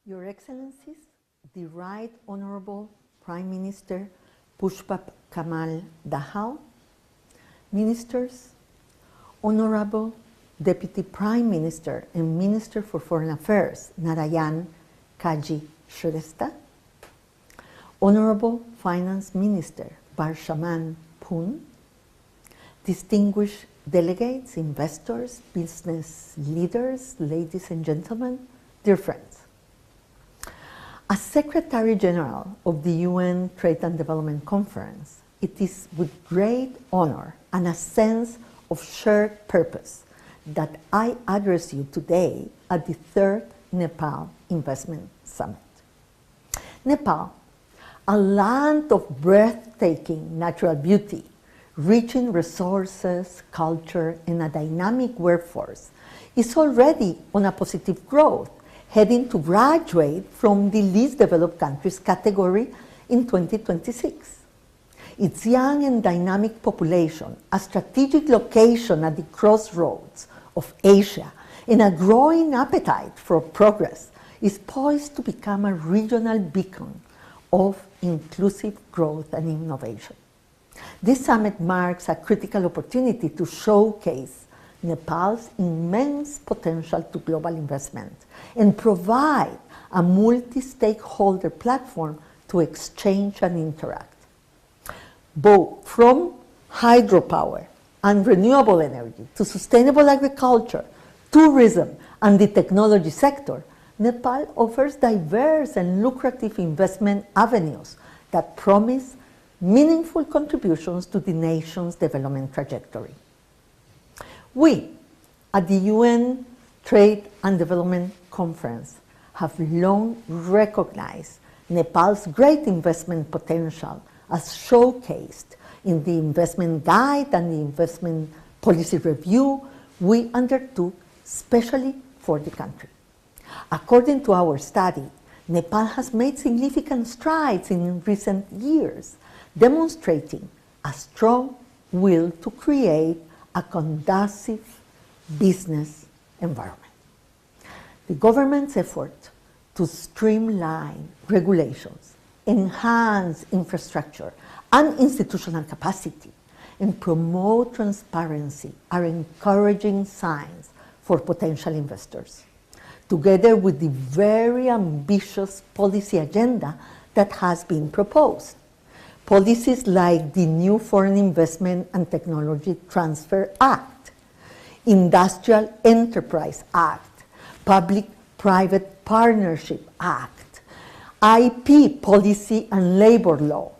Your Excellencies, the Right Honorable Prime Minister Pushpa Kamal Dahal, Ministers, Honorable Deputy Prime Minister and Minister for Foreign Affairs Narayan Kaji Shrestha, Honorable Finance Minister Barshaman Poon, distinguished delegates, investors, business leaders, ladies and gentlemen, dear friends. As Secretary General of the UN Trade and Development Conference, it is with great honor and a sense of shared purpose that I address you today at the 3rd Nepal Investment Summit. Nepal, a land of breathtaking natural beauty, rich in resources, culture, and a dynamic workforce, is already on a positive growth, heading to graduate from the least developed countries category in 2026. Its young and dynamic population, a strategic location at the crossroads of Asia, and a growing appetite for progress, is poised to become a regional beacon of inclusive growth and innovation. This summit marks a critical opportunity to showcase Nepal's immense potential to global investment and provide a multi-stakeholder platform to exchange and interact. Both from hydropower and renewable energy to sustainable agriculture, tourism, and the technology sector, Nepal offers diverse and lucrative investment avenues that promise meaningful contributions to the nation's development trajectory. We, at the UN Trade and Development Conference, have long recognized Nepal's great investment potential as showcased in the investment guide and the investment policy review we undertook specially for the country. According to our study, Nepal has made significant strides in recent years, demonstrating a strong will to create a conducive business environment. The government's effort to streamline regulations, enhance infrastructure and institutional capacity, and promote transparency are encouraging signs for potential investors, together with the very ambitious policy agenda that has been proposed. Policies like the new Foreign Investment and Technology Transfer Act, Industrial Enterprise Act, Public-Private Partnership Act, IP Policy and Labor Law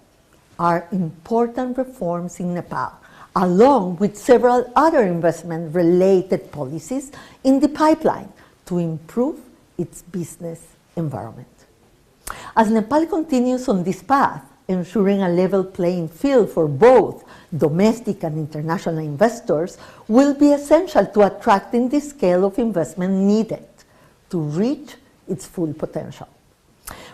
are important reforms in Nepal, along with several other investment-related policies in the pipeline to improve its business environment. As Nepal continues on this path, ensuring a level playing field for both domestic and international investors will be essential to attracting the scale of investment needed to reach its full potential.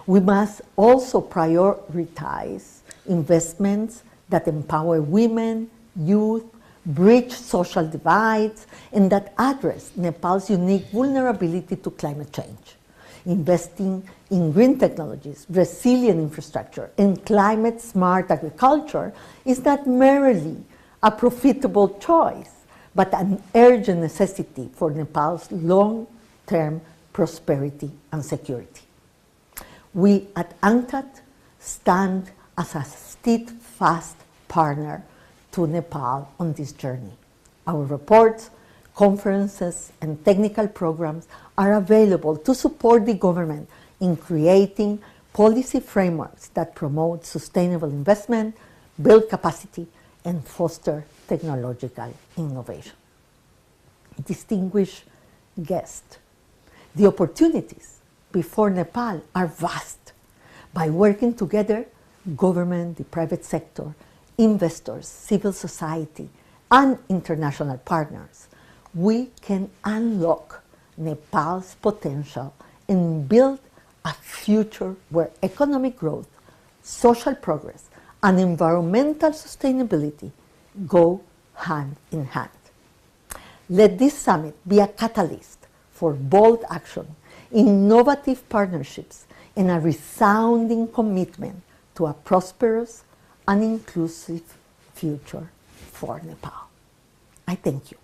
We must also prioritize investments that empower women, youth, bridge social divides, and that address Nepal's unique vulnerability to climate change. Investing in green technologies, resilient infrastructure, and climate-smart agriculture is not merely a profitable choice, but an urgent necessity for Nepal's long-term prosperity and security. We at UNCTAD stand as a steadfast partner to Nepal on this journey. Our reports, conferences, and technical programs are available to support the government in creating policy frameworks that promote sustainable investment, build capacity, and foster technological innovation. Distinguished guests, the opportunities before Nepal are vast. By working together, government, the private sector, investors, civil society, and international partners, we can unlock Nepal's potential and build a future where economic growth, social progress, and environmental sustainability go hand in hand. Let this summit be a catalyst for bold action, innovative partnerships, and a resounding commitment to a prosperous and inclusive future for Nepal. I thank you.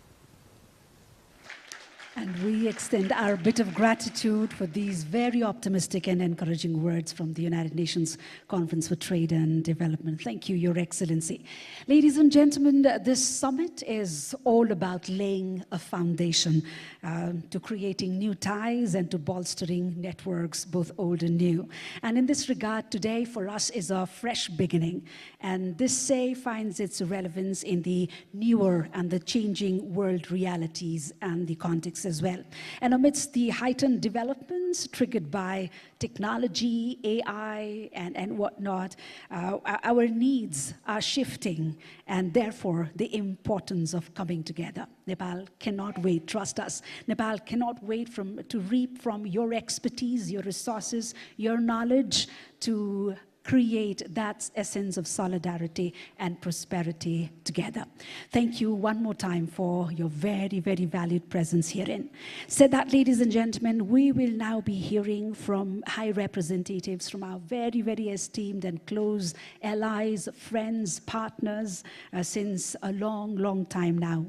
And we extend our bit of gratitude for these very optimistic and encouraging words from the United Nations Conference for Trade and Development. Thank you, Your Excellency. Ladies and gentlemen, this summit is all about laying a foundation to creating new ties and to bolstering networks, both old and new. And in this regard, today for us is a fresh beginning. And this say finds its relevance in the newer and the changing world realities and the context as well. And amidst the heightened developments triggered by technology, AI, and whatnot, our needs are shifting, and therefore the importance of coming together. Nepal cannot wait, trust us. Nepal cannot wait to reap from your expertise, your resources, your knowledge to create that essence of solidarity and prosperity together. Thank you one more time for your very, very valued presence herein. Said that, ladies and gentlemen, we will now be hearing from high representatives from our very, very esteemed and close allies, friends, partners since a long, long time now.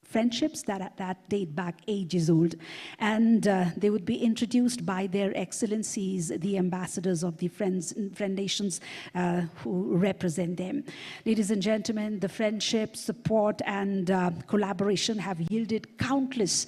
Friendships that date back ages old. And they would be introduced by their excellencies, the ambassadors of the friend nations who represent them. Ladies and gentlemen, the friendship, support, and collaboration have yielded countless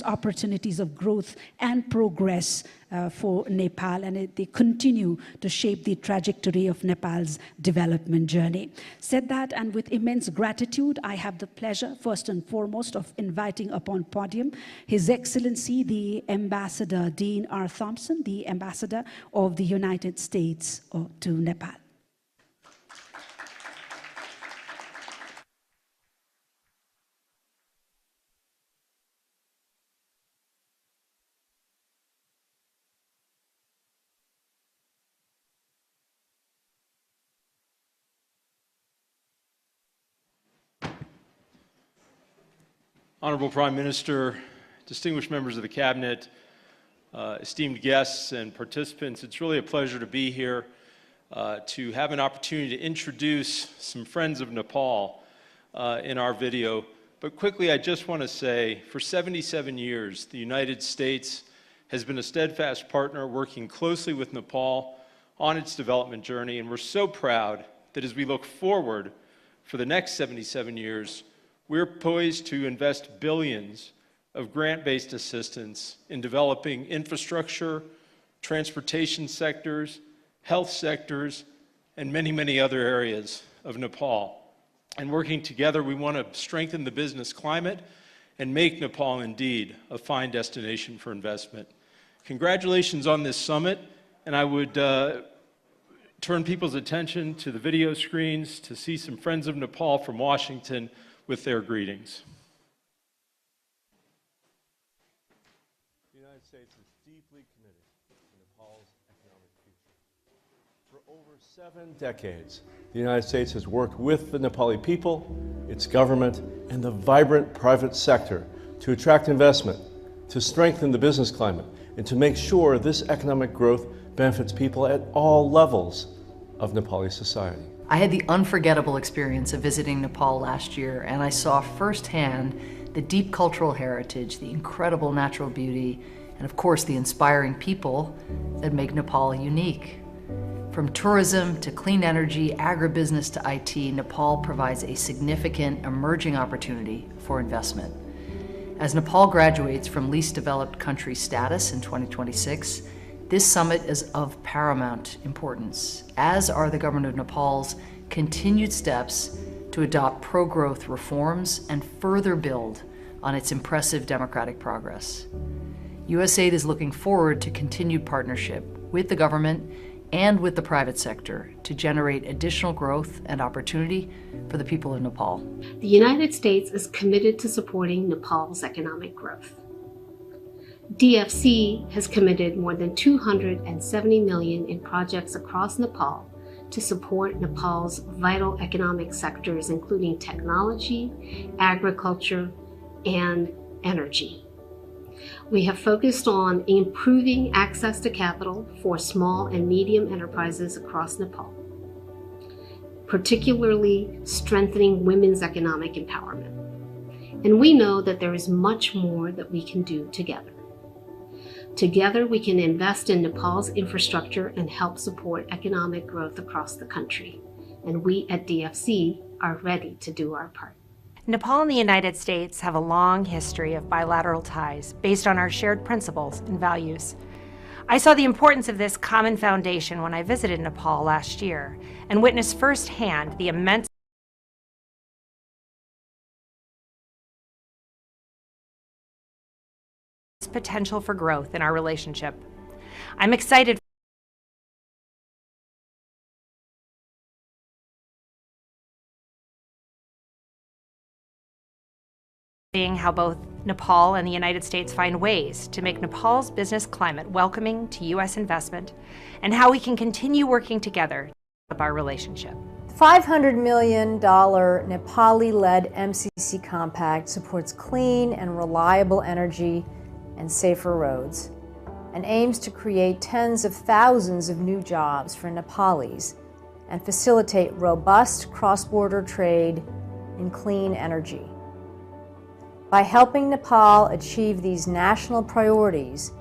opportunities of growth and progress for Nepal, and they continue to shape the trajectory of Nepal's development journey. Said that, and with immense gratitude, I have the pleasure, first and foremost, of inviting upon podium His Excellency, the Ambassador Dean R. Thompson, the Ambassador of the United States to Nepal. Honorable Prime Minister, distinguished members of the Cabinet, esteemed guests and participants, it's really a pleasure to be here to have an opportunity to introduce some friends of Nepal in our video. But quickly, I just want to say, for 77 years, the United States has been a steadfast partner working closely with Nepal on its development journey, and we're so proud that as we look forward for the next 77 years, we're poised to invest billions of grant-based assistance in developing infrastructure, transportation sectors, health sectors, and many, many other areas of Nepal. And working together, we want to strengthen the business climate and make Nepal indeed a fine destination for investment. Congratulations on this summit, and I would turn people's attention to the video screens to see some friends of Nepal from Washington with their greetings. The United States is deeply committed to Nepal's economic future. For over 7 decades, the United States has worked with the Nepali people, its government, and the vibrant private sector to attract investment, to strengthen the business climate, and to make sure this economic growth benefits people at all levels of Nepali society. I had the unforgettable experience of visiting Nepal last year, and I saw firsthand the deep cultural heritage, the incredible natural beauty, and of course the inspiring people that make Nepal unique. From tourism to clean energy, agribusiness to IT, Nepal provides a significant emerging opportunity for investment. As Nepal graduates from least developed country status in 2026, this summit is of paramount importance, as are the government of Nepal's continued steps to adopt pro-growth reforms and further build on its impressive democratic progress. USAID is looking forward to continued partnership with the government and with the private sector to generate additional growth and opportunity for the people of Nepal. The United States is committed to supporting Nepal's economic growth. DFC has committed more than $270 million in projects across Nepal to support Nepal's vital economic sectors, including technology, agriculture, and energy. We have focused on improving access to capital for small and medium enterprises across Nepal, particularly strengthening women's economic empowerment. And we know that there is much more that we can do together. Together, we can invest in Nepal's infrastructure and help support economic growth across the country. And we at DFC are ready to do our part. Nepal and the United States have a long history of bilateral ties based on our shared principles and values. I saw the importance of this common foundation when I visited Nepal last year and witnessed firsthand the immense potential for growth in our relationship. I'm excited seeing how both Nepal and the United States find ways to make Nepal's business climate welcoming to U.S. investment, and how we can continue working together to develop our relationship. The $500 million Nepali-led MCC Compact supports clean and reliable energy and safer roads, and aims to create tens of thousands of new jobs for Nepalis and facilitate robust cross-border trade in clean energy. By helping Nepal achieve these national priorities,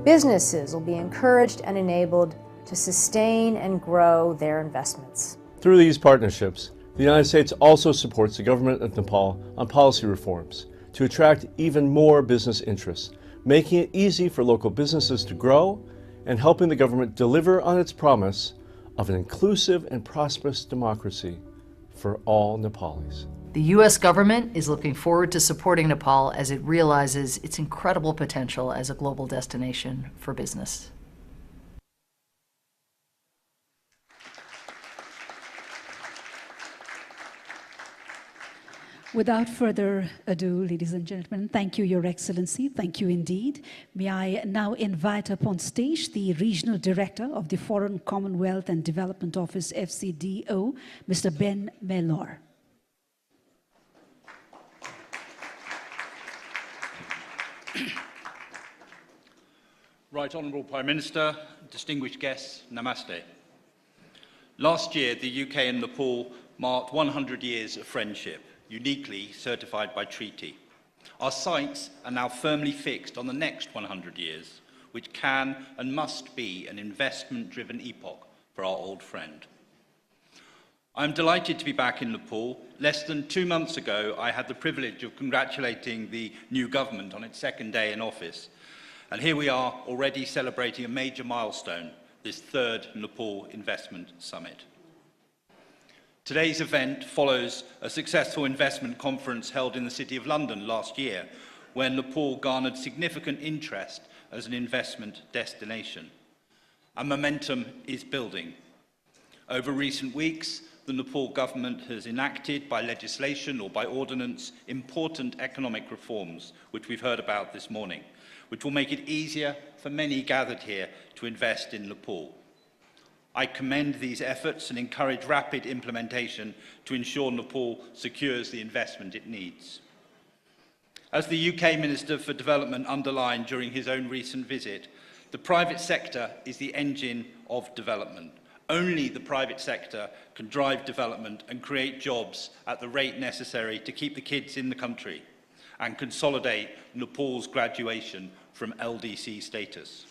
businesses will be encouraged and enabled to sustain and grow their investments. Through these partnerships, the United States also supports the government of Nepal on policy reforms to attract even more business interests, making it easy for local businesses to grow and helping the government deliver on its promise of an inclusive and prosperous democracy for all Nepalis. The U.S. government is looking forward to supporting Nepal as it realizes its incredible potential as a global destination for business. Without further ado, ladies and gentlemen, thank you, Your Excellency. Thank you indeed. May I now invite up on stage the Regional Director of the Foreign Commonwealth and Development Office, FCDO, Mr. Ben Mellor. Right Honourable Prime Minister, distinguished guests, namaste. Last year, the UK and Nepal marked 100 years of friendship, uniquely certified by treaty. Our sights are now firmly fixed on the next 100 years, which can and must be an investment-driven epoch for our old friend. I am delighted to be back in Nepal. Less than 2 months ago, I had the privilege of congratulating the new government on its second day in office. And here we are already celebrating a major milestone, this third Nepal Investment Summit. Today's event follows a successful investment conference held in the City of London last year, where Nepal garnered significant interest as an investment destination. And momentum is building. Over recent weeks, the Nepal government has enacted by legislation or by ordinance important economic reforms, which we've heard about this morning, which will make it easier for many gathered here to invest in Nepal. I commend these efforts and encourage rapid implementation to ensure Nepal secures the investment it needs. As the UK Minister for Development underlined during his own recent visit, the private sector is the engine of development, Only the private sector can drive development and create jobs at the rate necessary to keep the kids in the country and consolidate Nepal's graduation from LDC status.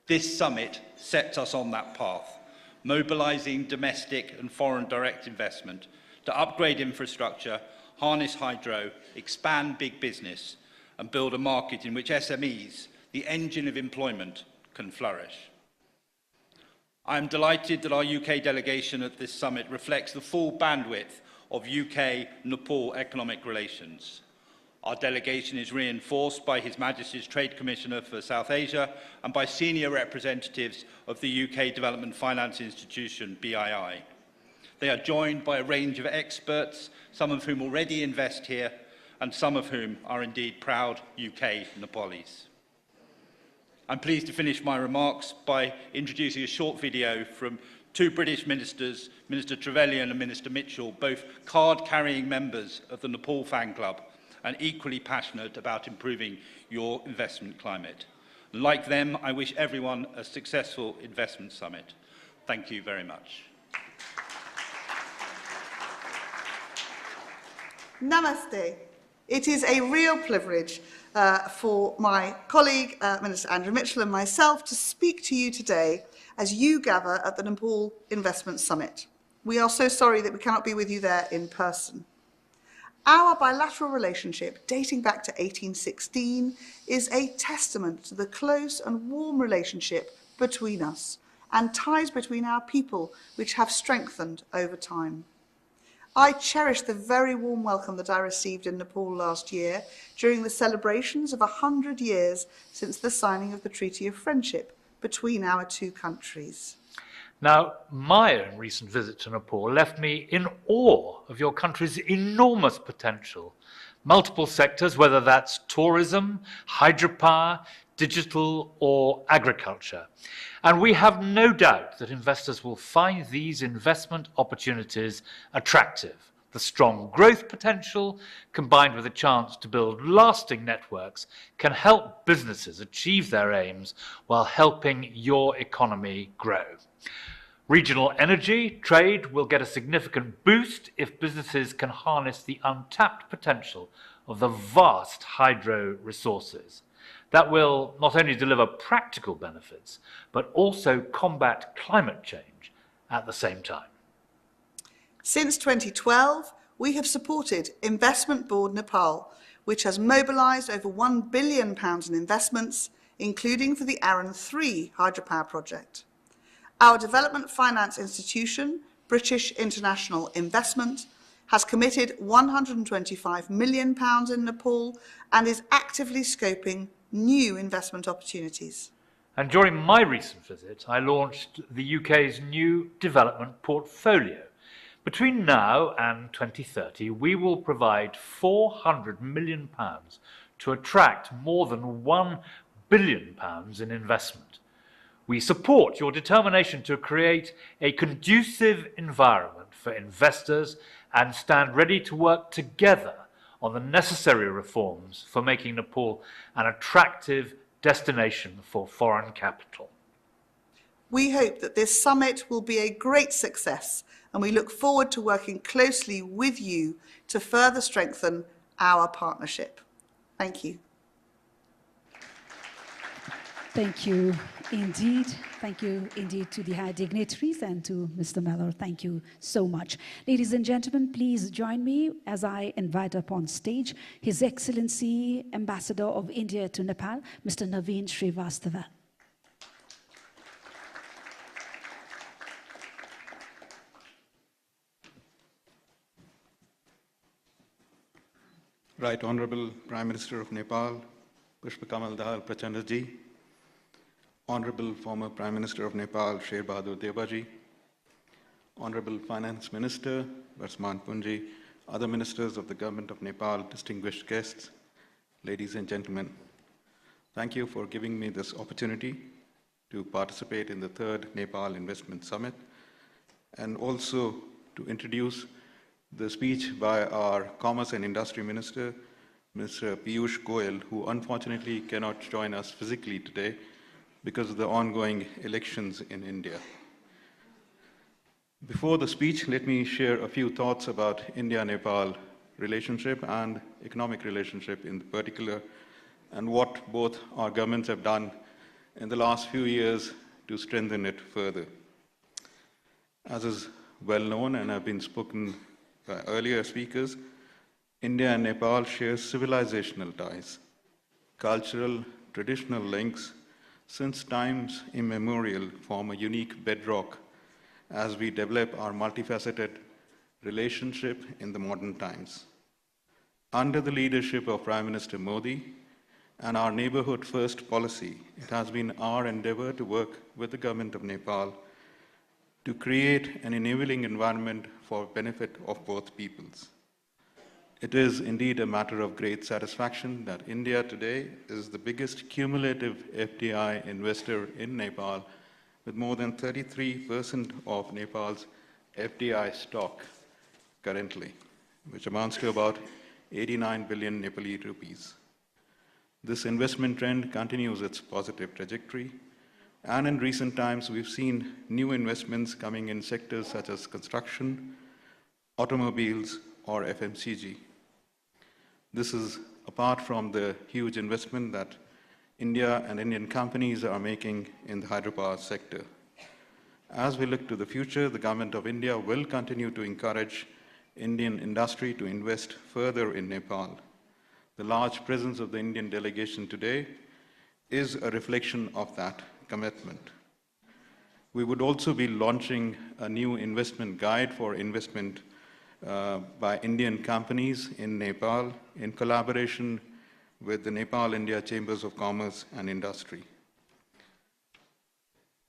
This summit sets us on that path, mobilising domestic and foreign direct investment to upgrade infrastructure, harness hydro, expand big business, and build a market in which SMEs, the engine of employment, can flourish. I am delighted that our UK delegation at this summit reflects the full bandwidth of UK-Nepal economic relations. Our delegation is reinforced by His Majesty's Trade Commissioner for South Asia and by senior representatives of the UK Development Finance Institution, BII. They are joined by a range of experts, some of whom already invest here, and some of whom are indeed proud UK Nepalis. I'm pleased to finish my remarks by introducing a short video from two British ministers, Minister Trevelyan and Minister Mitchell, both card-carrying members of the Nepal Fan Club and equally passionate about improving your investment climate. Like them, I wish everyone a successful investment summit. Thank you very much. Namaste. It is a real privilege for my colleague, Minister Andrew Mitchell, and myself to speak to you today as you gather at the Nepal Investment Summit. We are so sorry that we cannot be with you there in person. Our bilateral relationship, dating back to 1816, is a testament to the close and warm relationship between us and ties between our people which have strengthened over time. I cherish the very warm welcome that I received in Nepal last year during the celebrations of 100 years since the signing of the Treaty of Friendship between our two countries. Now, my own recent visit to Nepal left me in awe of your country's enormous potential. Multiple sectors, whether that's tourism, hydropower, digital or agriculture. And we have no doubt that investors will find these investment opportunities attractive. The strong growth potential, combined with a chance to build lasting networks, can help businesses achieve their aims while helping your economy grow. Regional energy trade will get a significant boost if businesses can harness the untapped potential of the vast hydro resources. That will not only deliver practical benefits, but also combat climate change at the same time. Since 2012, we have supported Investment Board Nepal, which has mobilised over £1 billion in investments, including for the Arun 3 hydropower project. Our development finance institution, British International Investment, has committed £125 million in Nepal and is actively scoping new investment opportunities. And during my recent visit, I launched the UK's new development portfolio. Between now and 2030, we will provide £400 million to attract more than £1 billion in investment. We support your determination to create a conducive environment for investors and stand ready to work together on the necessary reforms for making Nepal an attractive destination for foreign capital. We hope that this summit will be a great success, and we look forward to working closely with you to further strengthen our partnership. Thank you. Thank you indeed. Thank you indeed to the high dignitaries and to Mr. Mellor. Thank you so much. Ladies and gentlemen, please join me as I invite up on stage His Excellency Ambassador of India to Nepal, Mr. Naveen Srivastava. Right Honorable Prime Minister of Nepal, Pushpakamal Dahal Prachandaji, Honorable former Prime Minister of Nepal, Sher Bahadur Debaji, Honorable Finance Minister, Varsman Punji, other ministers of the Government of Nepal, distinguished guests, ladies and gentlemen. Thank you for giving me this opportunity to participate in the third Nepal Investment Summit and also to introduce the speech by our Commerce and Industry Minister, Mr. Piyush Goyal, who unfortunately cannot join us physically today because of the ongoing elections in India. Before the speech, let me share a few thoughts about India-Nepal relationship and economic relationship in particular, and what both our governments have done in the last few years to strengthen it further. As is well known and have been spoken by earlier speakers, India and Nepal share civilizational ties, cultural, traditional links, since times immemorial form a unique bedrock as we develop our multifaceted relationship in the modern times. Under the leadership of Prime Minister Modi and our neighborhood first policy, it has been our endeavor to work with the government of Nepal to create an enabling environment for benefit of both peoples. It is indeed a matter of great satisfaction that India today is the biggest cumulative FDI investor in Nepal, with more than 33% of Nepal's FDI stock currently, which amounts to about 89 billion Nepali rupees. This investment trend continues its positive trajectory, and in recent times we've seen new investments coming in sectors such as construction, automobiles, or FMCG. This is apart from the huge investment that India and Indian companies are making in the hydropower sector. As we look to the future, the Government of India will continue to encourage Indian industry to invest further in Nepal. The large presence of the Indian delegation today is a reflection of that commitment. We would also be launching a new investment guide for investment by Indian companies in Nepal in collaboration with the Nepal-India Chambers of Commerce and Industry.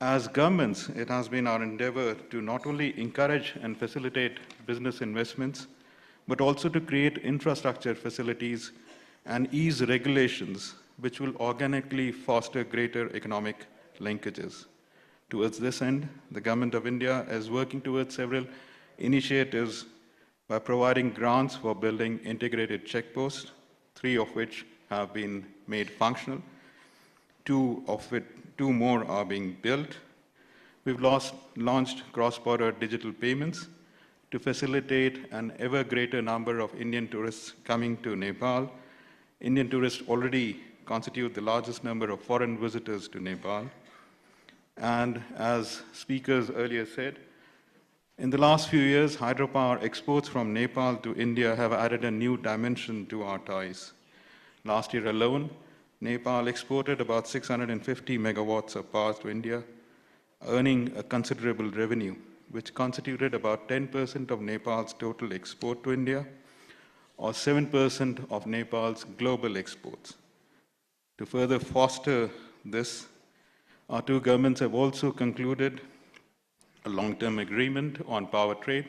As governments, it has been our endeavor to not only encourage and facilitate business investments, but also to create infrastructure facilities and ease regulations which will organically foster greater economic linkages. Towards this end, the Government of India is working towards several initiatives by providing grants for building integrated checkposts, 3 of which have been made functional, 2 more are being built. We've launched cross-border digital payments to facilitate an ever greater number of Indian tourists coming to Nepal. Indian tourists already constitute the largest number of foreign visitors to Nepal. And as speakers earlier said, in the last few years, hydropower exports from Nepal to India have added a new dimension to our ties. Last year alone, Nepal exported about 650 megawatts of power to India, earning a considerable revenue, which constituted about 10% of Nepal's total export to India, or 7% of Nepal's global exports. To further foster this, our 2 governments have also concluded a long-term agreement on power trade,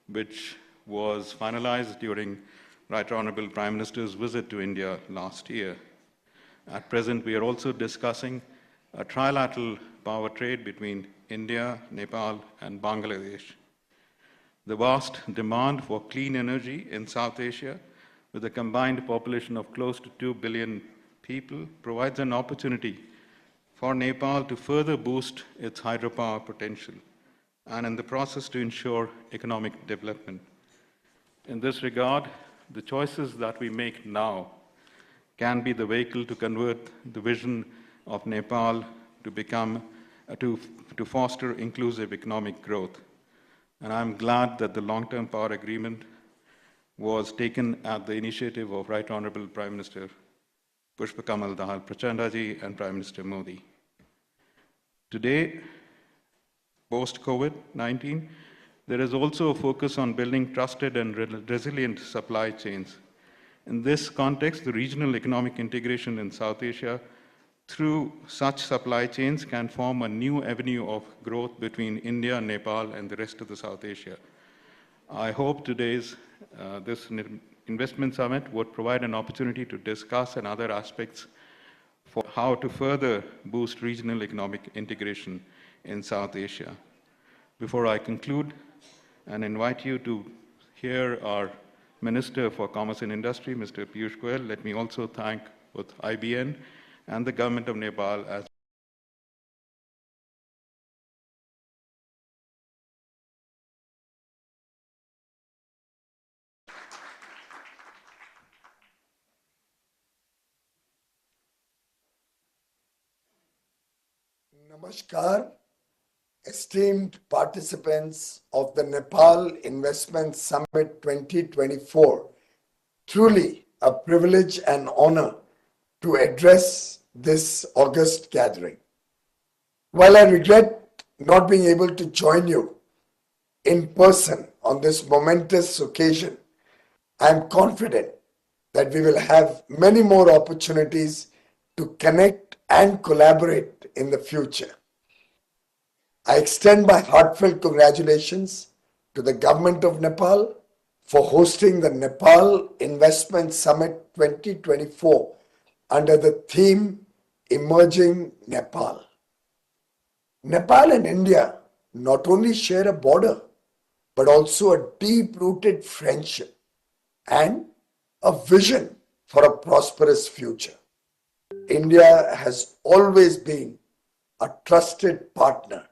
which was finalized during Right Honorable Prime Minister's visit to India last year. At present, we are also discussing a trilateral power trade between India, Nepal, and Bangladesh. The vast demand for clean energy in South Asia, with a combined population of close to 2 billion people, provides an opportunity for Nepal to further boost its hydropower potential, and in the process to ensure economic development. In this regard, the choices that we make now can be the vehicle to convert the vision of Nepal to become, to foster inclusive economic growth. And I'm glad that the long-term power agreement was taken at the initiative of Right Honorable Prime Minister Pushpakamal Dahal Prachandaji and Prime Minister Modi. Today, post-COVID-19, there is also a focus on building trusted and resilient supply chains. In this context, the regional economic integration in South Asia through such supply chains can form a new avenue of growth between India, Nepal, and the rest of the South Asia. I hope today's this investment summit would provide an opportunity to discuss and other aspects for how to further boost regional economic integration in South Asia. Before I conclude and invite you to hear our Minister for Commerce and Industry, Mr. Piyush Goyal, let me also thank both IBN and the Government of Nepal as Namaskar, esteemed participants of the Nepal Investment Summit 2024. Truly a privilege and honor to address this august gathering. While I regret not being able to join you in person on this momentous occasion, I am confident that we will have many more opportunities to connect and collaborate in the future. I extend my heartfelt congratulations to the government of Nepal for hosting the Nepal Investment Summit 2024 under the theme Emerging Nepal. Nepal and India not only share a border, but also a deep-rooted friendship and a vision for a prosperous future. India has always been a trusted partner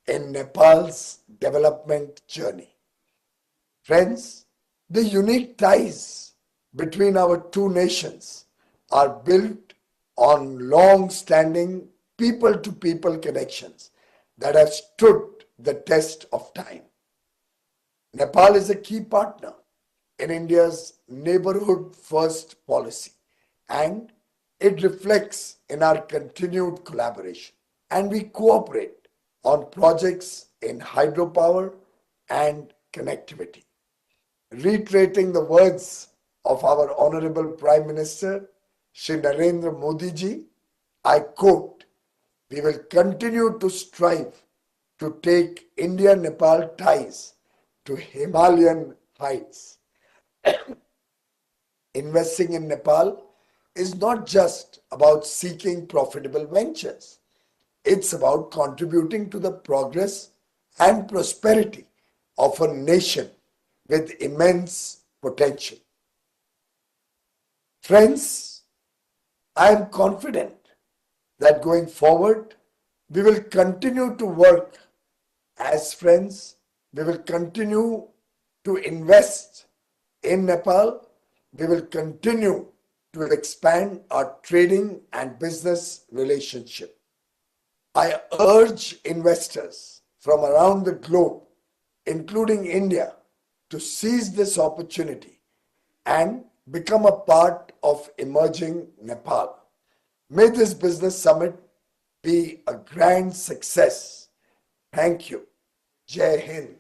in Nepal's development journey. Friends, the unique ties between our two nations are built on long-standing people-to-people connections that have stood the test of time. Nepal is a key partner in India's neighborhood first policy, and it reflects in our continued collaboration. And we cooperate on projects in hydropower and connectivity. Reiterating the words of our Honorable Prime Minister, Shri Narendra Modi ji, I quote, "We will continue to strive to take India-Nepal ties to Himalayan heights." Investing in Nepal is not just about seeking profitable ventures. It's about contributing to the progress and prosperity of a nation with immense potential. Friends, I am confident that going forward, we will continue to work as friends. We will continue to invest in Nepal. We will continue to expand our trading and business relationship. I urge investors from around the globe, including India, to seize this opportunity and become a part of emerging Nepal. May this business summit be a grand success. Thank you. Jai Hind.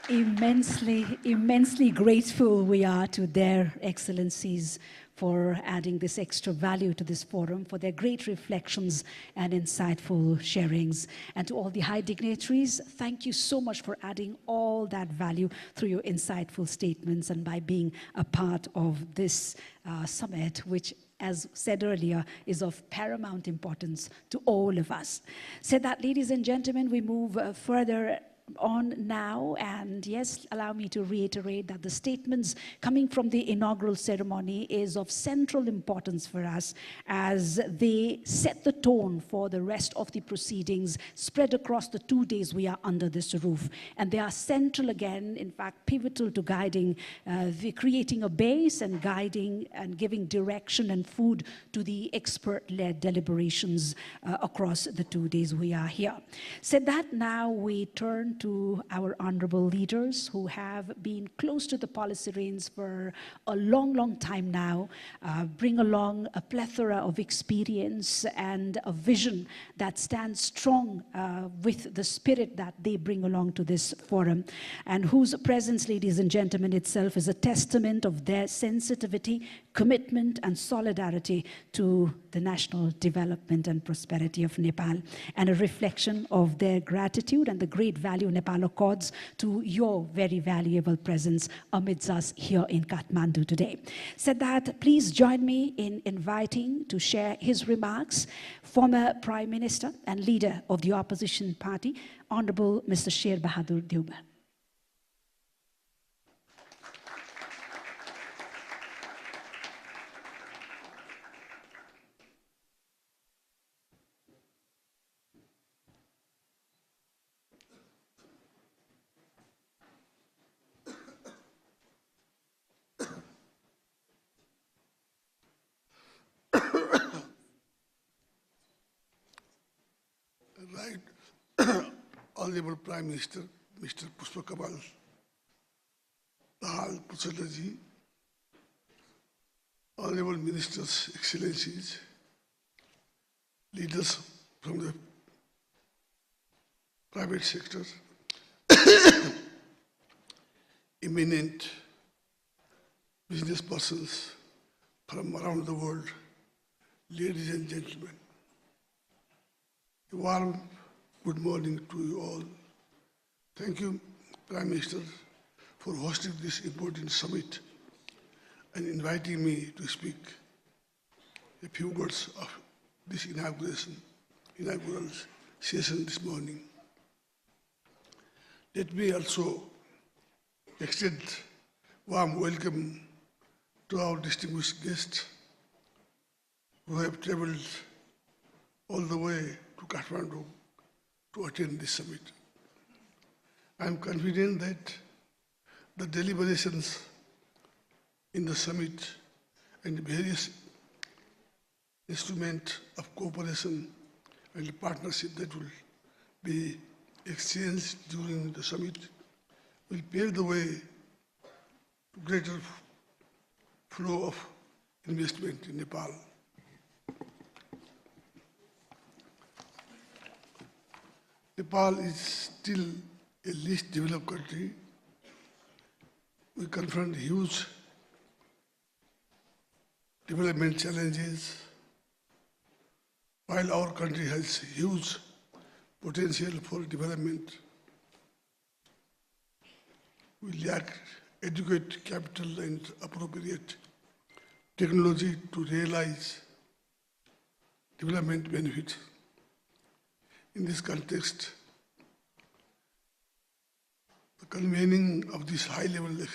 Immensely grateful we are to their excellencies for adding this extra value to this forum, for their great reflections and insightful sharings. And to all the high dignitaries, thank you so much for adding all that value through your insightful statements and by being a part of this summit, which, as said earlier, is of paramount importance to all of us. So that, ladies and gentlemen, we move further on now, and yes, allow me to reiterate that the statements coming from the inaugural ceremony is of central importance for us as they set the tone for the rest of the proceedings spread across the 2 days we are under this roof. And they are central again, in fact, pivotal to guiding, creating a base and guiding and giving direction and food to the expert-led deliberations across the 2 days we are here. Said that, now we turn to our honorable leaders who have been close to the policy reins for a long time now, bring along a plethora of experience and a vision that stands strong with the spirit that they bring along to this forum, and whose presence, ladies and gentlemen, itself is a testament of their sensitivity, commitment, and solidarity to the national development and prosperity of Nepal, and a reflection of their gratitude and the great value Nepal accords to your very valuable presence amidst us here in Kathmandu today. Said that, please join me in inviting to share his remarks former Prime Minister and leader of the opposition party, Honorable Mr. Sher Bahadur Deuba. Honorable Prime Minister, Mr. Pushpakamal Dahal Prachandaji, Honorable Ministers, Excellencies, leaders from the private sector, eminent business persons from around the world, ladies and gentlemen, a warm good morning to you all. Thank you, Prime Minister, for hosting this important summit and inviting me to speak a few words of this inaugural session this morning. Let me also extend warm welcome to our distinguished guests who have traveled all the way to Kathmandu to attend this summit. I am confident that the deliberations in the summit and the various instruments of cooperation and partnership that will be exchanged during the summit will pave the way to greater flow of investment in Nepal. Nepal is still a least developed country. We confront huge development challenges, while our country has huge potential for development. We lack adequate capital and appropriate technology to realize development benefits. In this context, the convening of this high-level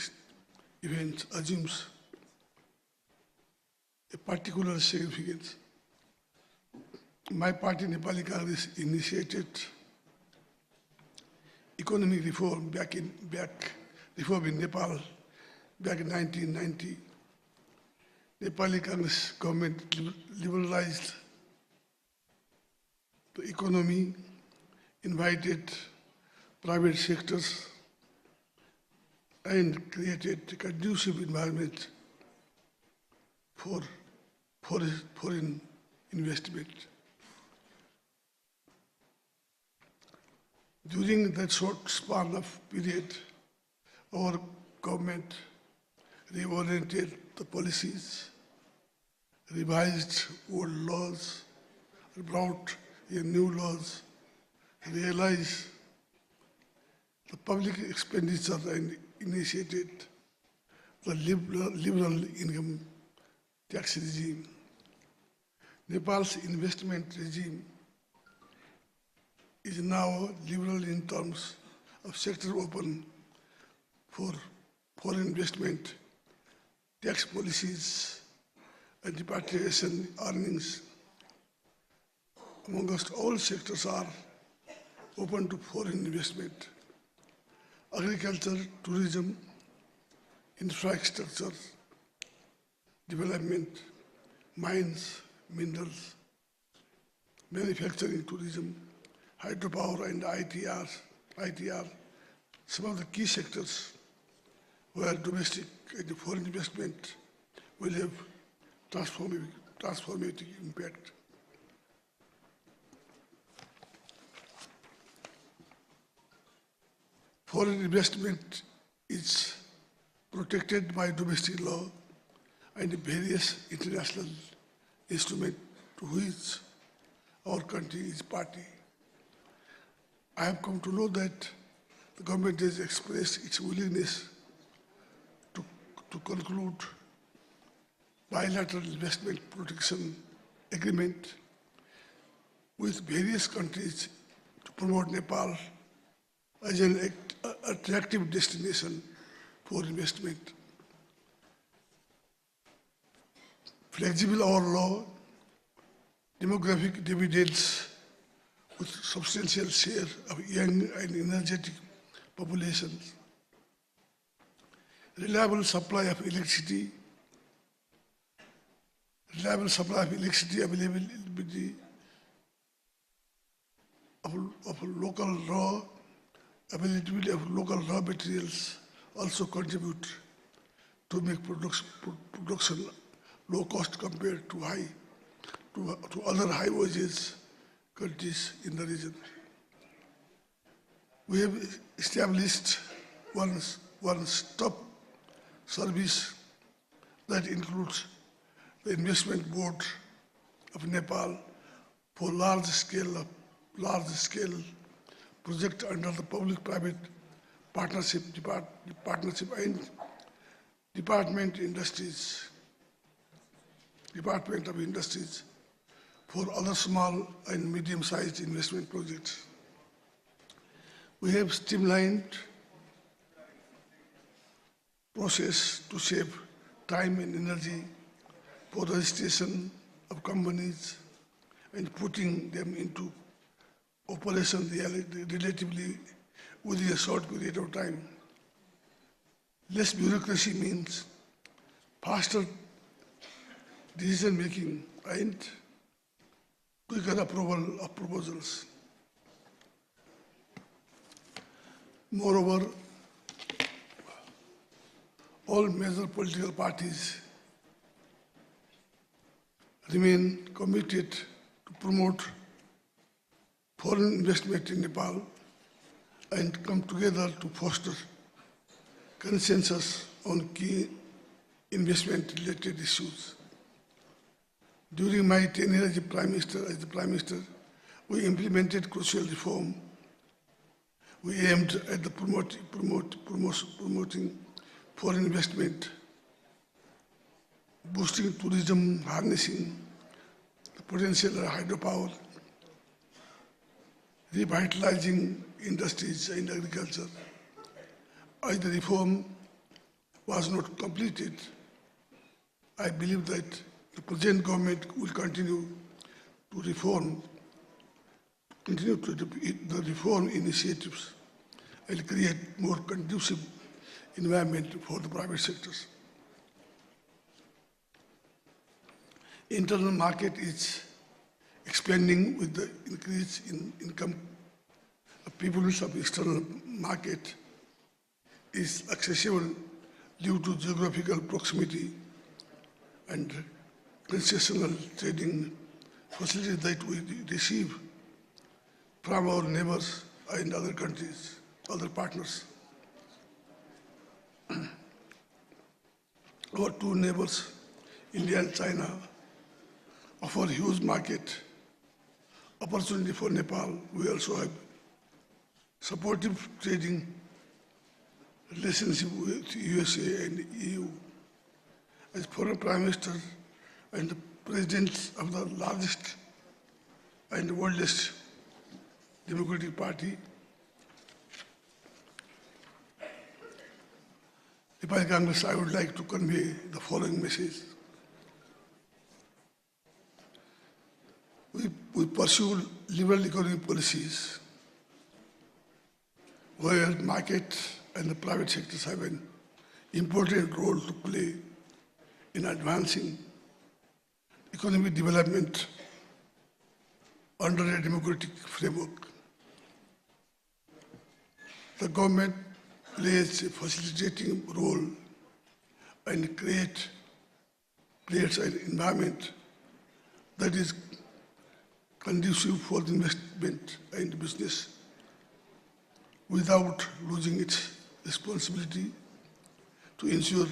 event assumes a particular significance. My party, Nepali Congress, initiated economic reform reform in Nepal back in 1990. Nepali Congress government liberalized the economy, invited private sectors, and created a conducive environment for foreign investment. During that short span of period, our government reoriented the policies, revised old laws, brought in new laws, realized the public expenditure and initiated the liberal income tax regime. Nepal's investment regime is now liberal in terms of sector open for foreign investment, tax policies, and repatriation earnings. Amongst all sectors are open to foreign investment. Agriculture, tourism, infrastructure, development, mines, minerals, manufacturing, tourism, hydropower, and ITR, some of the key sectors where domestic and foreign investment will have transformative impact. Foreign investment is protected by domestic law and various international instruments to which our country is party. I have come to know that the government has expressed its willingness to conclude bilateral investment protection agreement with various countries to promote Nepal as an attractive destination for investment. Flexible our law, demographic dividends with substantial share of young and energetic populations, reliable supply of electricity availability of local raw availability of local raw materials also contribute to make production low cost compared to other high wages countries in the region. We have established one-stop service that includes the Investment Board of Nepal for large-scale project under the public-private partnership and Department of Industries for other small and medium-sized investment projects. We have streamlined process to save time and energy for registration of companies and putting them into operation relatively within a short period of time. Less bureaucracy means faster decision making and quicker approval of proposals. Moreover, all major political parties remain committed to promote foreign investment in Nepal and come together to foster consensus on key investment-related issues. During my tenure as the Prime Minister, we implemented crucial reform. We aimed at the promoting foreign investment, boosting tourism, harnessing the potential of hydropower, revitalizing industries and agriculture. As the reform was not completed, I believe that the present government will continue the reform initiatives and create more conducive environment for the private sectors. Internal market is expanding with the increase in income. The peoples of external market is accessible due to geographical proximity and concessional trading facilities that we receive from our neighbors and other countries, other partners. Our two neighbors, India and China, offer huge market opportunity for Nepal. We also have supportive trading relationship with USA and EU. As former Prime Minister and the President of the largest and oldest Democratic Party, Nepal Congress, I would like to convey the following message. We pursue liberal economic policies where market and the private sectors have an important role to play in advancing economic development under a democratic framework. The government plays a facilitating role and creates an environment that is conducive for the investment and business without losing its responsibility to ensure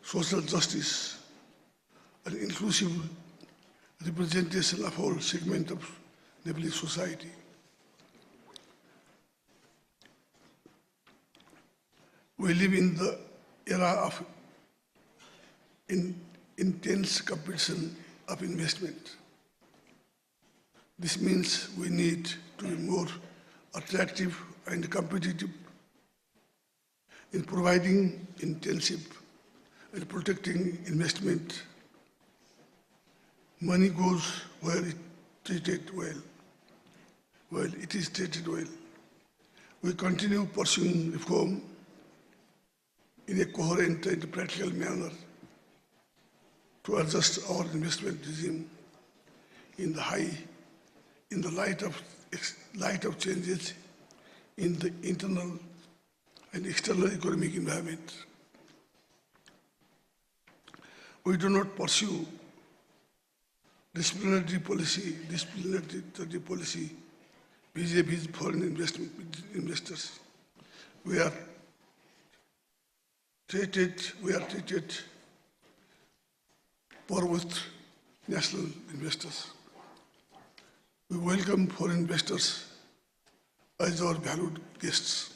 social justice and inclusive representation of all segments of Nepalese society. We live in the era of intense competition of investment. This means we need to be more attractive and competitive in providing intensive and protecting investment. Money goes where it treated well. Well, it is treated well. We continue pursuing reform in a coherent and practical manner to adjust our investment regime in the light of changes in the internal and external economic environment. We do not pursue disciplinary policy vis-a-vis foreign investors. We are treated poor with national investors. We welcome foreign investors as our valued guests.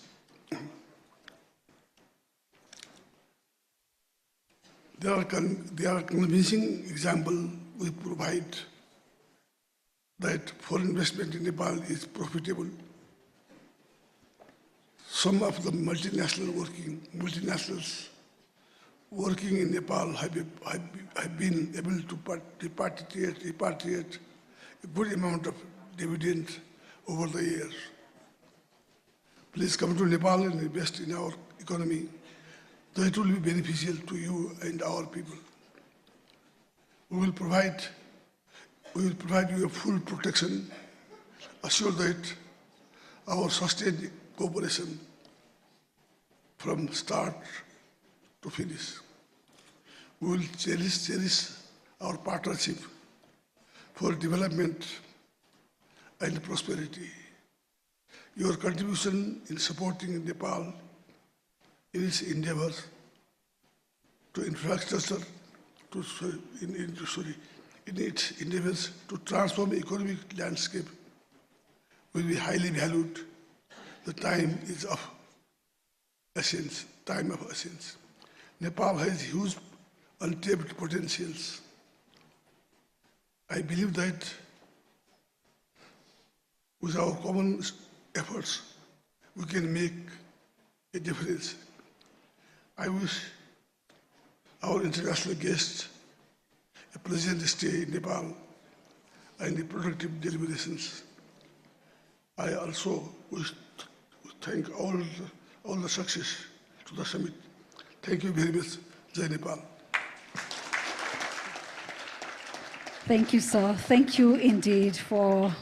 There are convincing examples we provide that foreign investment in Nepal is profitable. Some of the multinationals working in Nepal have been able to repatriate a good amount of dividend over the years. Please come to Nepal and invest in our economy. That will be beneficial to you and our people. We will provide you a full protection, assure that our sustained cooperation from start to finish. We will cherish our partnership for development and prosperity. Your contribution in supporting Nepal in its endeavors to infrastructure, in its endeavors to transform economic landscape will be highly valued. The time is of essence. Nepal has huge untapped potentials. I believe that with our common efforts, we can make a difference. I wish our international guests a pleasant stay in Nepal and a productive deliberations. I also wish to thank all the success to the summit. Thank you very much. Jai Nepal. Thank you, sir. Thank you indeed for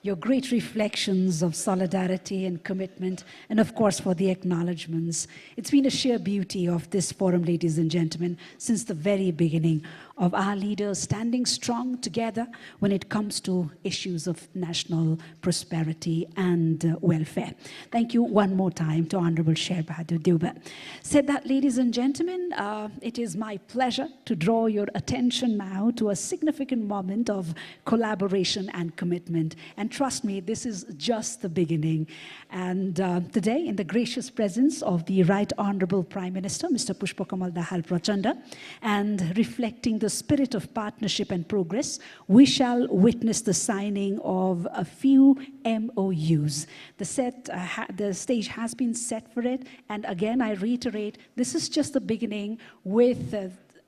your great reflections of solidarity and commitment, and of course for the acknowledgements. It's been a sheer beauty of this forum, ladies and gentlemen, since the very beginning, of our leaders standing strong together when it comes to issues of national prosperity and welfare. Thank you one more time to Honorable Sher Bahadur Deuba. Said that, ladies and gentlemen, it is my pleasure to draw your attention now to a significant moment of collaboration and commitment. And trust me, this is just the beginning. And today, in the gracious presence of the Right Honorable Prime Minister, Mr. Pushpakamal Dahal Prachanda, and reflecting the spirit of partnership and progress, we shall witness the signing of a few MOUs. The stage has been set for it, and again, I reiterate, this is just the beginning with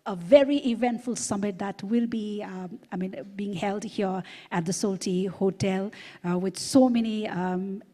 a very eventful summit that will be being held here at the Solti Hotel with so many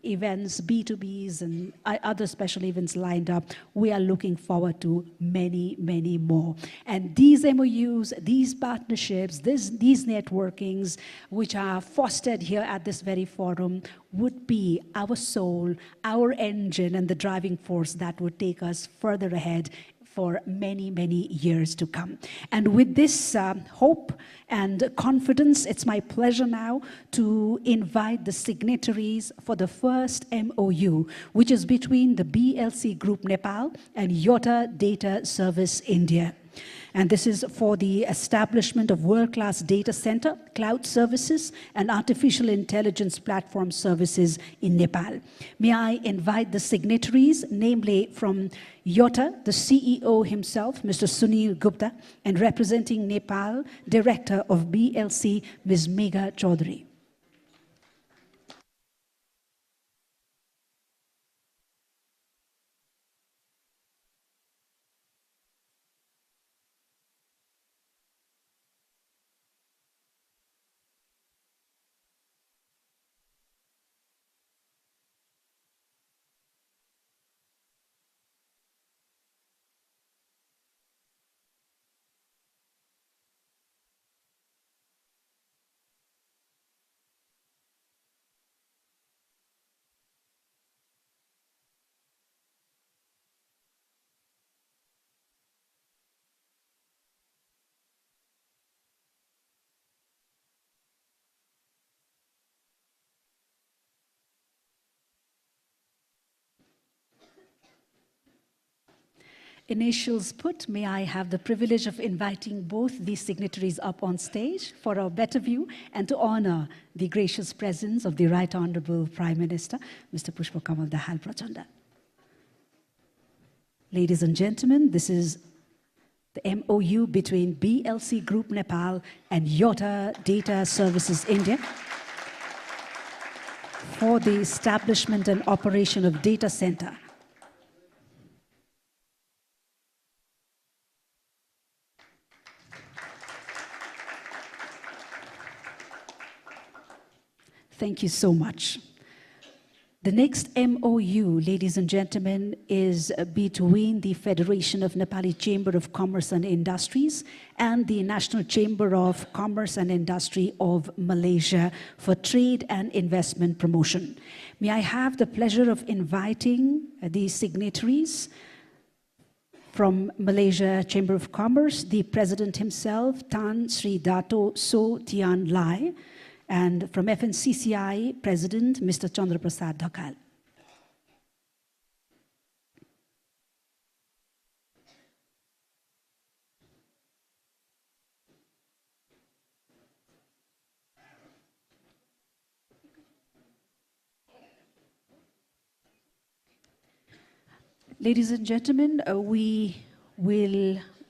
events, B2Bs and other special events lined up. We are looking forward to many, many more. And these MOUs, these partnerships, these networkings, which are fostered here at this very forum, would be our soul, our engine, and the driving force that would take us further ahead for many, many years to come. And with this hope and confidence, it's my pleasure now to invite the signatories for the first MOU, which is between the BLC Group Nepal and Yota Data Service India. And this is for the establishment of world-class data center, cloud services, and artificial intelligence platform services in Nepal. May I invite the signatories, namely from Yota, the CEO himself, Mr. Sunil Gupta, and representing Nepal, Director of BLC, Ms. Megha Chaudhary. initials put, may I have the privilege of inviting both these signatories up on stage for a better view and to honor the gracious presence of the Right Honorable Prime Minister, Mr. Pushpa Kamal Dahal Prachanda. Ladies and gentlemen, this is the MOU between BLC Group Nepal and Yota Data Services India for the establishment and operation of data center. Thank you so much. The next MOU, ladies and gentlemen, is between the Federation of Nepali Chamber of Commerce and Industries and the National Chamber of Commerce and Industry of Malaysia for trade and investment promotion. May I have the pleasure of inviting the signatories from Malaysia Chamber of Commerce, the President himself, Tan Sri Dato So Tian Lai, and from FNCCI, President Mr. Chandra Prasad Dhakal. Ladies and gentlemen,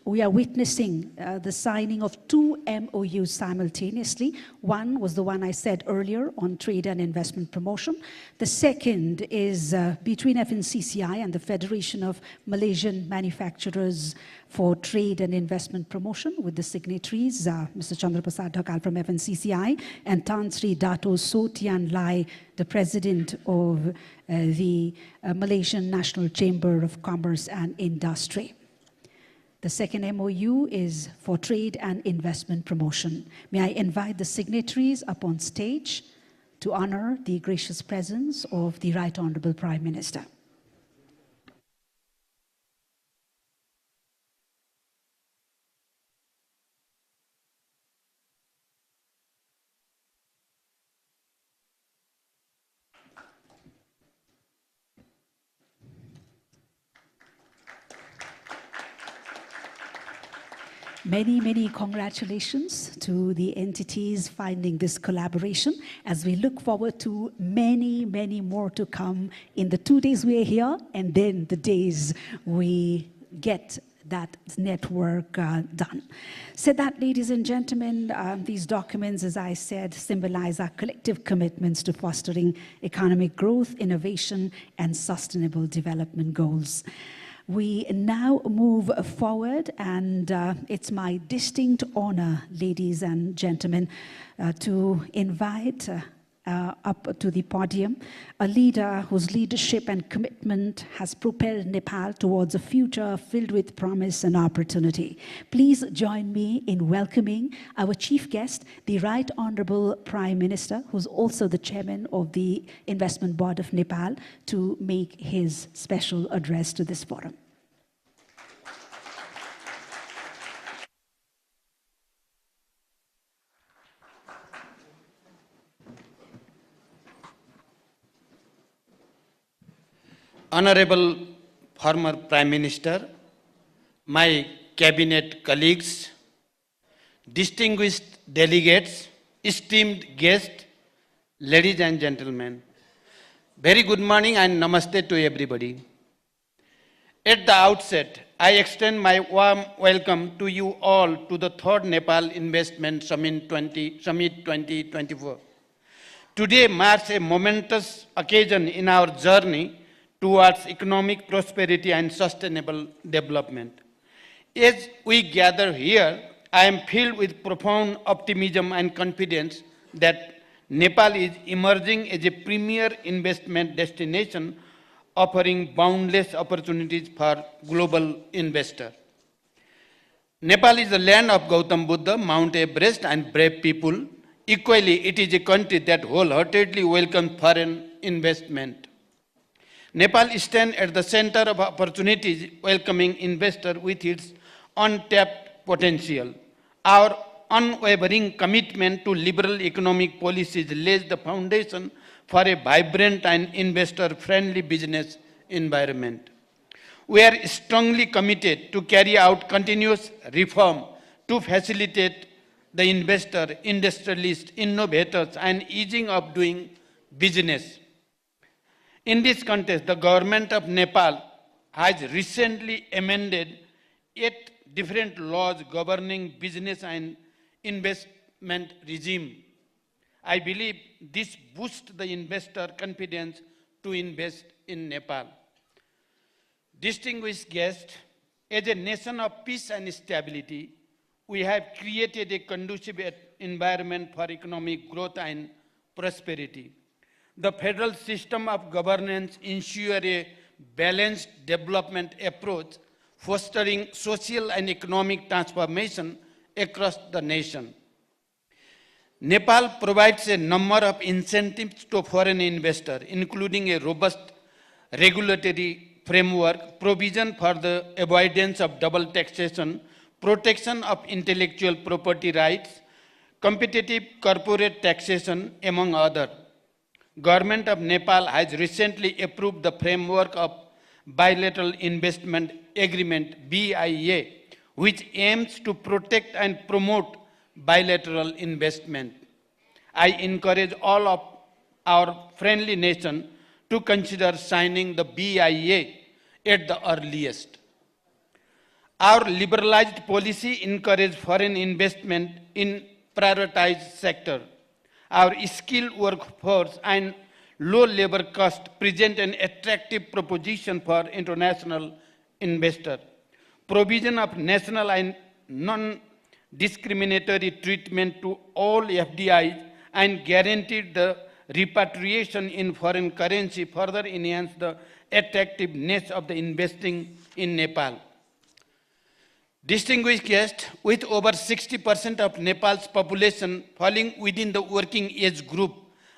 we are witnessing the signing of two MOUs simultaneously. One was the one I said earlier on trade and investment promotion. The second is between FNCCI and the Federation of Malaysian Manufacturers for Trade and Investment Promotion with the signatories, Mr. Chandra Prasad Dhakal from FNCCI and Tan Sri Dato So Tian Lai, the President of the Malaysian National Chamber of Commerce and Industry. The second MOU is for trade and investment promotion. May I invite the signatories up on stage to honor the gracious presence of the Right Honorable Prime Minister. Many, many congratulations to the entities finding this collaboration as we look forward to many, many more to come in the 2 days we are here and then the days we get that network done. So that, ladies and gentlemen, these documents, as I said, symbolize our collective commitments to fostering economic growth, innovation, and sustainable development goals. We now move forward, and it's my distinct honor, ladies and gentlemen, to invite up to the podium a leader whose leadership and commitment has propelled Nepal towards a future filled with promise and opportunity. Please join me in welcoming our chief guest, the Right Honorable Prime Minister, who's also the chairman of the Investment Board of Nepal, to make his special address to this forum. Honorable former Prime Minister, my cabinet colleagues, distinguished delegates, esteemed guests, ladies and gentlemen, very good morning and namaste to everybody. At the outset, I extend my warm welcome to you all to the 3rd Nepal Investment Summit 2024. Today marks a momentous occasion in our journey towards economic prosperity and sustainable development. As we gather here, I am filled with profound optimism and confidence that Nepal is emerging as a premier investment destination offering boundless opportunities for global investors. Nepal is the land of Gautam Buddha, Mount Everest, and brave people. Equally, it is a country that wholeheartedly welcomes foreign investment. Nepal stands at the center of opportunities, welcoming investors with its untapped potential. Our unwavering commitment to liberal economic policies lays the foundation for a vibrant and investor-friendly business environment. We are strongly committed to carry out continuous reform to facilitate the investor, industrialists, innovators, and easing of doing business. In this context, the government of Nepal has recently amended 8 different laws governing business and investment regime. I believe this boosts the investor confidence to invest in Nepal. Distinguished guests, as a nation of peace and stability, we have created a conducive environment for economic growth and prosperity. The federal system of governance ensures a balanced development approach, fostering social and economic transformation across the nation. Nepal provides a number of incentives to foreign investors, including a robust regulatory framework, provision for the avoidance of double taxation, protection of intellectual property rights, competitive corporate taxation, among others. Government of Nepal has recently approved the framework of Bilateral Investment Agreement, BIA, which aims to protect and promote bilateral investment. I encourage all of our friendly nations to consider signing the BIA at the earliest. Our liberalized policy encourages foreign investment in prioritized sector. Our skilled workforce and low labor cost present an attractive proposition for international investors. Provision of national and non-discriminatory treatment to all FDIs and guaranteed the repatriation in foreign currency further enhance the attractiveness of the investing in Nepal. Distinguished guests, with over 60% of Nepal's population falling within the working age group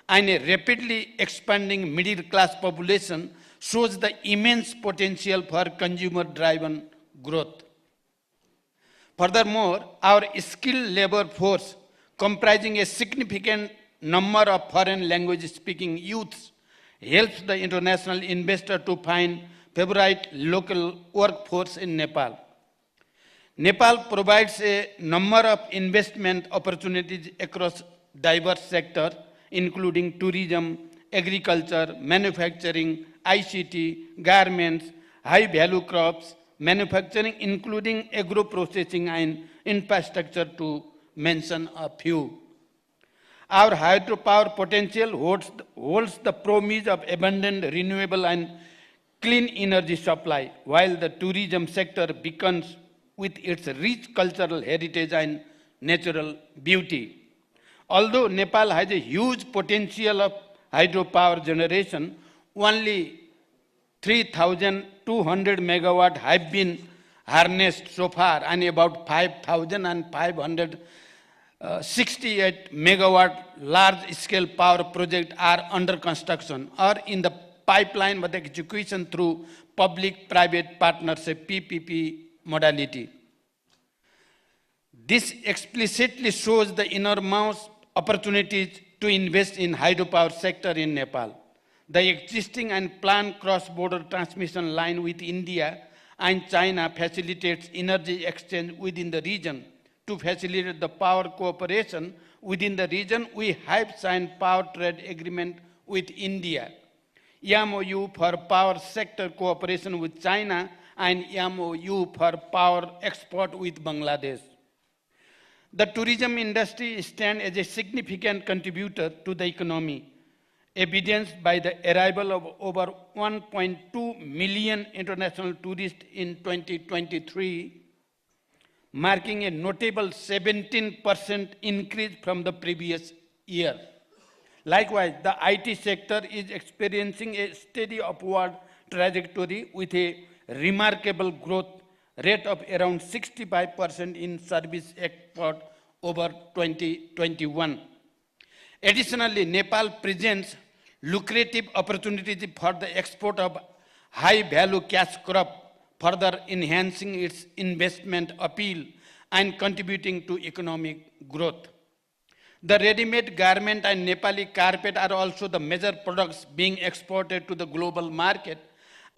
and a rapidly expanding middle class population, shows the immense potential for consumer-driven growth. Furthermore, our skilled labor force, comprising a significant number of foreign language-speaking youths, helps the international investor to find favorite local workforce in Nepal. Nepal provides a number of investment opportunities across diverse sectors, including tourism, agriculture, manufacturing, ICT, garments, high-value crops, manufacturing, including agro-processing and infrastructure, to mention a few. Our hydropower potential holds the promise of abundant renewable and clean energy supply, while the tourism sector beacons with its rich cultural heritage and natural beauty. Although Nepal has a huge potential of hydropower generation, only 3,200 megawatt have been harnessed so far, and about 5,568 megawatt large-scale power projects are under construction or in the pipeline with execution through public-private partnership (PPP) modality. This explicitly shows the enormous opportunities to invest in hydropower sector in Nepal. The existing and planned cross-border transmission line with India and China facilitates energy exchange within the region. To facilitate the power cooperation within the region, we have signed power trade agreement with India, MOU for power sector cooperation with China, and MOU for power export with Bangladesh. The tourism industry stands as a significant contributor to the economy, evidenced by the arrival of over 1.2 million international tourists in 2023, marking a notable 17% increase from the previous year. Likewise, the IT sector is experiencing a steady upward trajectory with a remarkable growth rate of around 65% in service export over 2021. Additionally, Nepal presents lucrative opportunities for the export of high-value cash crop, further enhancing its investment appeal and contributing to economic growth. The ready-made garment and Nepali carpet are also the major products being exported to the global market,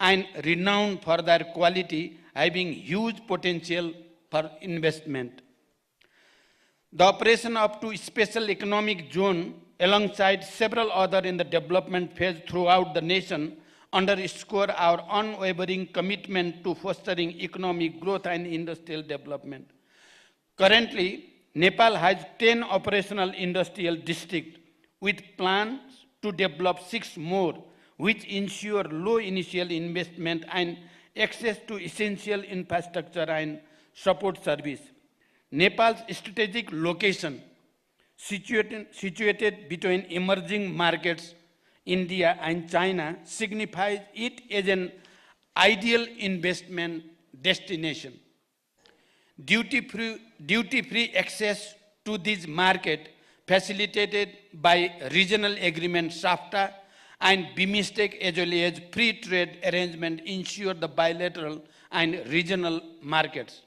and renowned for their quality, having huge potential for investment. The operation up to special economic zone alongside several other in the development phase throughout the nation underscore our unwavering commitment to fostering economic growth and industrial development. Currently, Nepal has 10 operational industrial districts with plans to develop 6 more, which ensure low initial investment and access to essential infrastructure and support service. Nepal's strategic location, situated between emerging markets, India and China, signifies it as an ideal investment destination. Duty-free access to this market, facilitated by regional agreement SAFTA and BIMSTEC as well as free trade arrangement, ensure the bilateral and regional markets.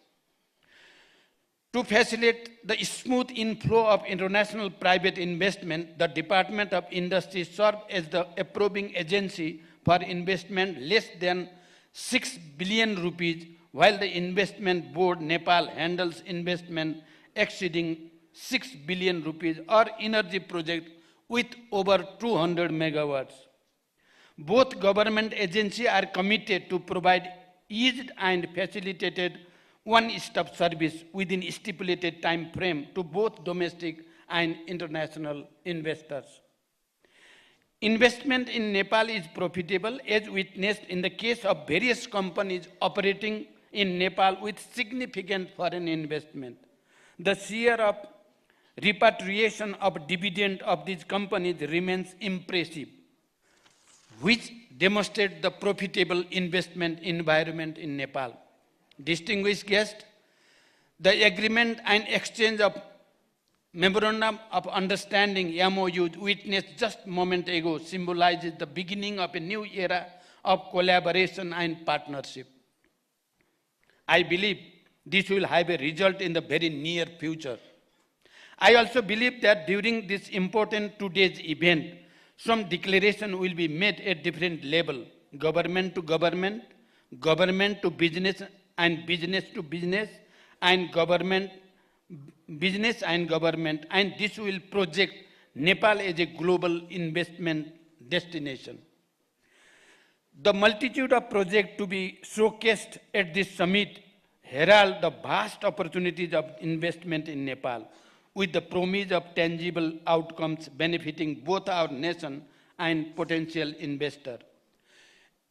To facilitate the smooth inflow of international private investment, the Department of Industry serves as the approving agency for investment less than 6 billion rupees, while the Investment Board Nepal handles investment exceeding 6 billion rupees or energy project with over 200 megawatts. Both government agencies are committed to provide eased and facilitated one-stop service within stipulated time frame to both domestic and international investors. Investment in Nepal is profitable, as witnessed in the case of various companies operating in Nepal with significant foreign investment. The share of repatriation of dividend of these companies remains impressive, which demonstrates the profitable investment environment in Nepal. Distinguished guests, the agreement and exchange of Memorandum of Understanding MOU witnessed just a moment ago symbolizes the beginning of a new era of collaboration and partnership. I believe this will have a result in the very near future. I also believe that during this important today's event, some declaration will be made at different level, government to government, government to business and business to business, and government, business and government, and this will project Nepal as a global investment destination. The multitude of projects to be showcased at this summit herald the vast opportunities of investment in Nepal, with the promise of tangible outcomes benefiting both our nation and potential investor.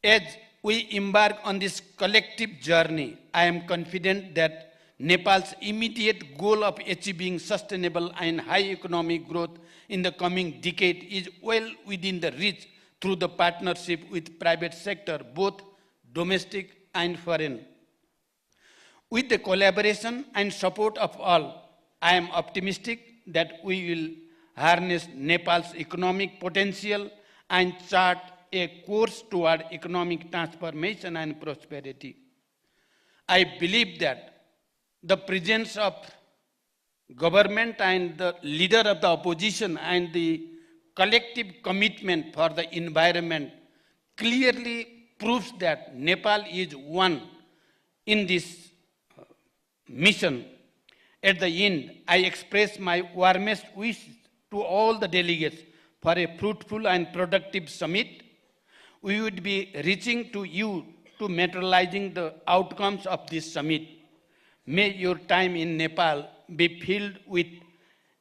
As we embark on this collective journey, I am confident that Nepal's immediate goal of achieving sustainable and high economic growth in the coming decade is well within the reach through the partnership with private sector, both domestic and foreign. With the collaboration and support of all, I am optimistic that we will harness Nepal's economic potential and chart a course toward economic transformation and prosperity. I believe that the presence of government and the leader of the opposition and the collective commitment for the environment clearly proves that Nepal is one in this mission. At the end, I express my warmest wish to all the delegates for a fruitful and productive summit. We would be reaching to you to materializing the outcomes of this summit. May your time in Nepal be filled with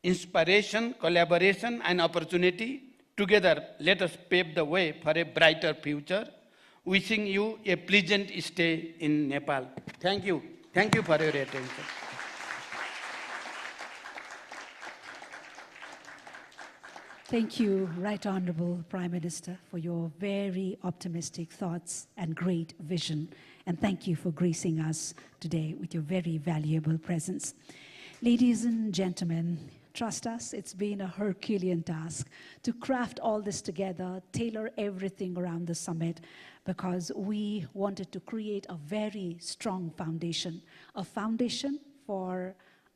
inspiration, collaboration, and opportunity. Together, let us pave the way for a brighter future. Wishing you a pleasant stay in Nepal. Thank you. Thank you for your attention. Thank you, Right Honorable Prime Minister, for your very optimistic thoughts and great vision. And thank you for gracing us today with your very valuable presence. Ladies and gentlemen, trust us, it's been a Herculean task to craft all this together, tailor everything around the summit, because we wanted to create a very strong foundation, a foundation for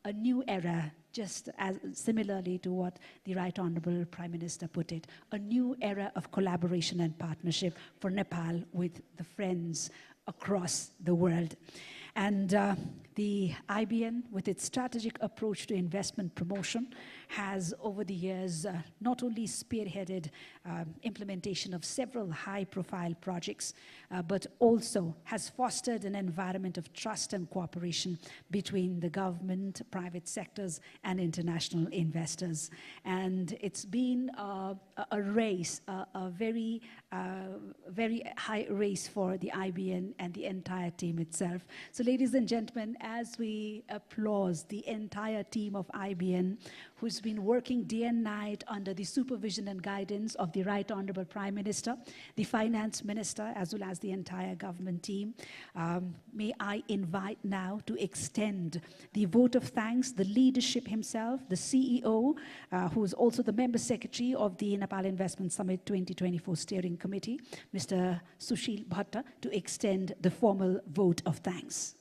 a new era, just as similarly to what the Right Honorable Prime Minister put it, a new era of collaboration and partnership for Nepal with the friends across the world. And the IBN, with its strategic approach to investment promotion, has over the years not only spearheaded implementation of several high-profile projects, but also has fostered an environment of trust and cooperation between the government, private sectors, and international investors. And it's been a race, a very high race for the IBN and the entire team itself. So ladies and gentlemen, as we applaud the entire team of IBN, who's been working day and night under the supervision and guidance of the Right Honorable Prime Minister, the Finance Minister, as well as the entire government team, may I invite now to extend the vote of thanks, the leadership himself, the CEO, who is also the Member Secretary of the Nepal Investment Summit 2024 Steering Committee, Mr. Sushil Bhatta, to extend the formal vote of thanks.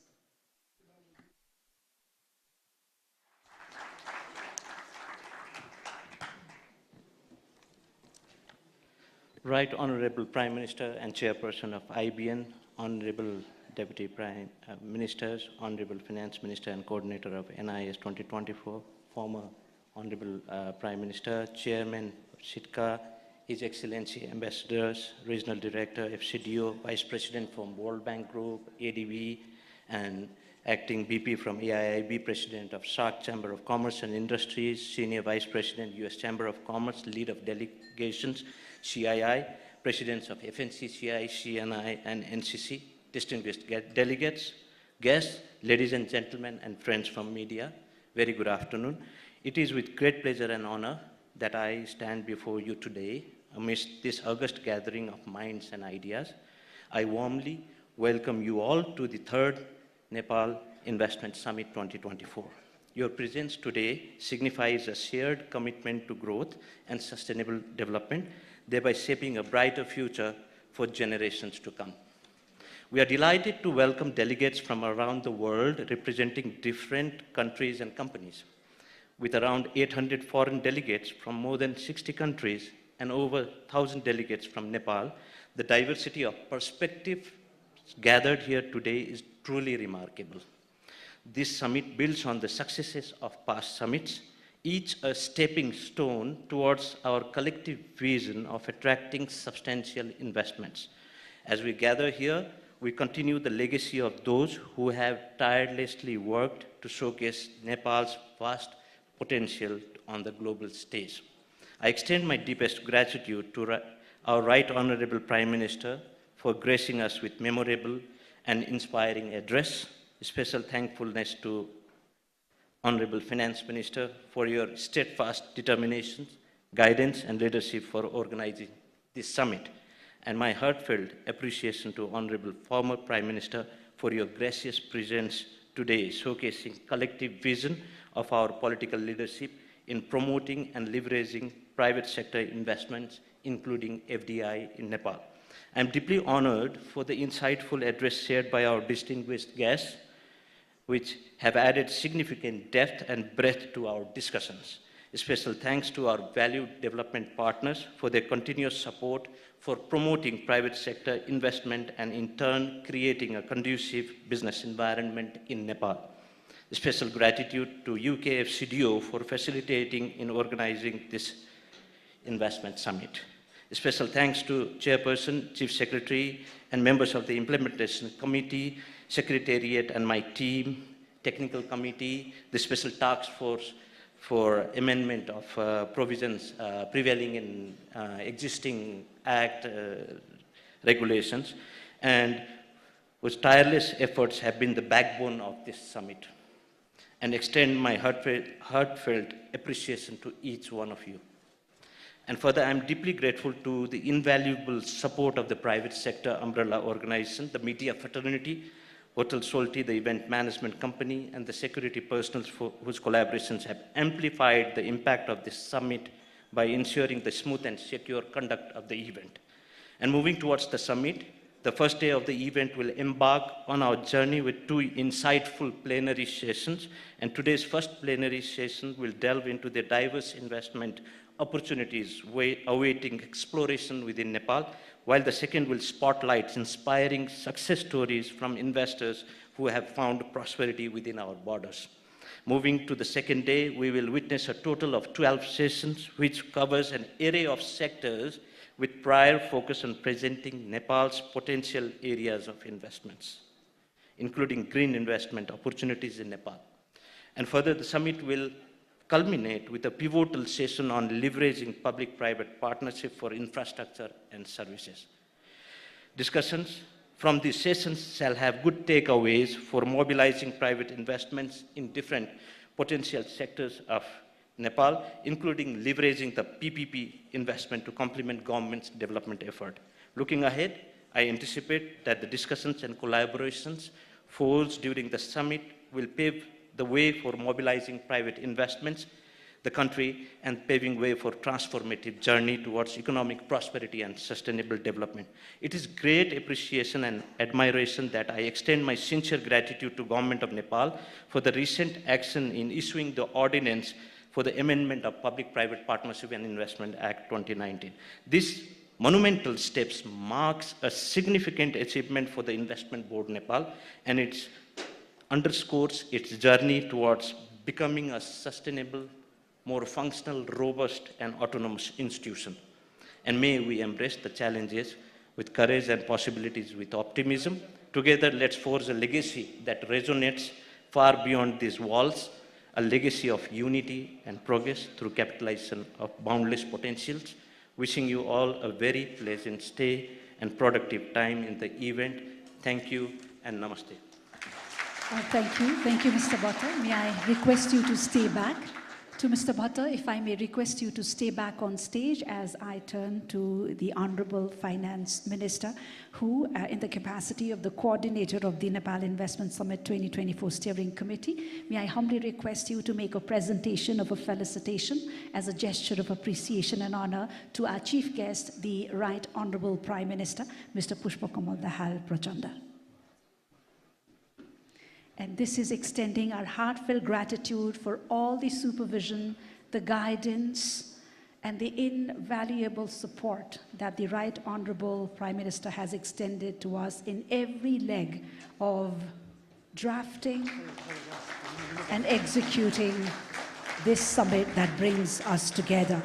Right Honorable Prime Minister and Chairperson of IBN, Honorable Deputy Prime Ministers, Honorable Finance Minister and Coordinator of NIS 2024, former Honorable Prime Minister, Chairman of SITCA, His Excellency Ambassadors, Regional Director, FCDO, Vice President from World Bank Group, ADB, and Acting BP from AIIB, President of SAARC Chamber of Commerce and Industries, Senior Vice President, US Chamber of Commerce, Lead of Delegations, CII, Presidents of FNCCI, CNI, and NCC, distinguished delegates, guests, ladies and gentlemen, and friends from media, very good afternoon. It is with great pleasure and honor that I stand before you today amidst this august gathering of minds and ideas. I warmly welcome you all to the third Nepal Investment Summit 2024. Your presence today signifies a shared commitment to growth and sustainable development, thereby shaping a brighter future for generations to come. We are delighted to welcome delegates from around the world representing different countries and companies. With around 800 foreign delegates from more than 60 countries and over 1,000 delegates from Nepal, the diversity of perspectives gathered here today is truly remarkable. This summit builds on the successes of past summits, each a stepping stone towards our collective vision of attracting substantial investments. As we gather here, we continue the legacy of those who have tirelessly worked to showcase Nepal's vast potential on the global stage. I extend my deepest gratitude to our Right Honorable Prime Minister for gracing us with memorable and inspiring address. Special thankfulness to Honorable Finance Minister for your steadfast determination, guidance, and leadership for organizing this summit. And my heartfelt appreciation to Honorable former Prime Minister for your gracious presence today, showcasing collective vision of our political leadership in promoting and leveraging private sector investments, including FDI in Nepal. I am deeply honored for the insightful address shared by our distinguished guests, which have added significant depth and breadth to our discussions. A special thanks to our valued development partners for their continuous support for promoting private sector investment and in turn creating a conducive business environment in Nepal. A special gratitude to UK FCDO for facilitating in organizing this investment summit. A special thanks to Chairperson, Chief Secretary, and members of the Implementation Committee, Secretariat, and my team, Technical Committee, the Special Task Force for amendment of provisions prevailing in existing Act regulations, and whose tireless efforts have been the backbone of this summit. And extend my heartfelt appreciation to each one of you. And further, I'm deeply grateful to the invaluable support of the private sector umbrella organization, the media fraternity, Hotel Solti, the event management company, and the security personnel whose collaborations have amplified the impact of this summit by ensuring the smooth and secure conduct of the event. And moving towards the summit, The first day of the event will embark on our journey with two insightful plenary sessions, and today's first plenary session will delve into the diverse investment opportunities awaiting exploration within Nepal, while the second will spotlight inspiring success stories from investors who have found prosperity within our borders. Moving to the second day, we will witness a total of 12 sessions, which covers an array of sectors with prior focus on presenting Nepal's potential areas of investments, including green investment opportunities in Nepal. And further, the summit will culminate with a pivotal session on leveraging public-private partnership for infrastructure and services. Discussions from these sessions shall have good takeaways for mobilizing private investments in different potential sectors of Nepal, including leveraging the PPP investment to complement government's development effort. Looking ahead, I anticipate that the discussions and collaborations forged during the summit will pave the way for mobilizing private investments, the country, and paving way for transformative journey towards economic prosperity and sustainable development. It is great appreciation and admiration that I extend my sincere gratitude to Government of Nepal for the recent action in issuing the ordinance for the amendment of Public-Private Partnership and Investment Act 2019. This monumental steps marks a significant achievement for the Investment Board Nepal, and it underscores its journey towards becoming a sustainable, more functional, robust, and autonomous institution. And may we embrace the challenges with courage and possibilities with optimism. Together, let's forge a legacy that resonates far beyond these walls, a legacy of unity and progress through capitalization of boundless potentials. Wishing you all a very pleasant stay and productive time in the event. Thank you and namaste. Thank you, Mr. Bhatta. May I request you to stay back? To Mr. Bhatta, if I may request you to stay back on stage as I turn to the Honorable Finance Minister, who, in the capacity of the coordinator of the Nepal Investment Summit 2024 Steering Committee, may I humbly request you to make a presentation of a felicitation as a gesture of appreciation and honor to our chief guest, the Right Honorable Prime Minister, Mr. Pushpakamal Dahal Prachanda. And this is extending our heartfelt gratitude for all the supervision, the guidance, and the invaluable support that the Right Honorable Prime Minister has extended to us in every leg of drafting and executing this summit that brings us together.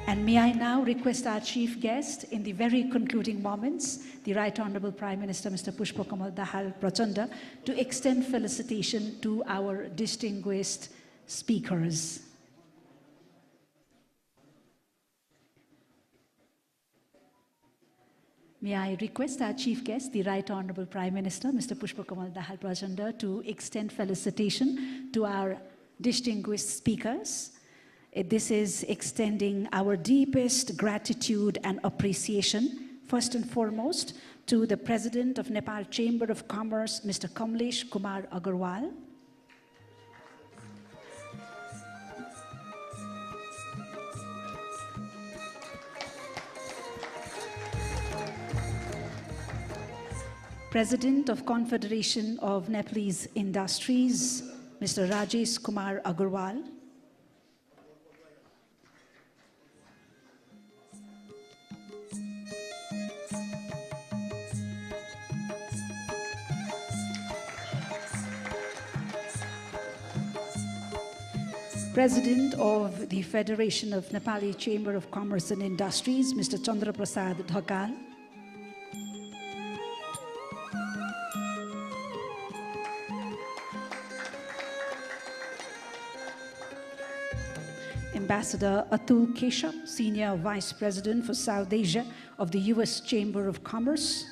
And may I now request our chief guest in the very concluding moments, the Right Honorable Prime Minister, Mr. Pushpakamal Dahal Prachanda, to extend felicitation to our distinguished speakers. May I request our chief guest, the Right Honorable Prime Minister, Mr. Pushpakamal Dahal Prachanda, to extend felicitation to our distinguished speakers. This is extending our deepest gratitude and appreciation, first and foremost, to the President of Nepal Chamber of Commerce, Mr. Kamlesh Kumar Agarwal. President of Confederation of Nepalese Industries, Mr. Rajesh Kumar Agarwal. President of the Federation of Nepali Chamber of Commerce and Industries, Mr. Chandra Prasad Dhakal. Ambassador Atul Keshav, Senior Vice President for South Asia of the U.S. Chamber of Commerce.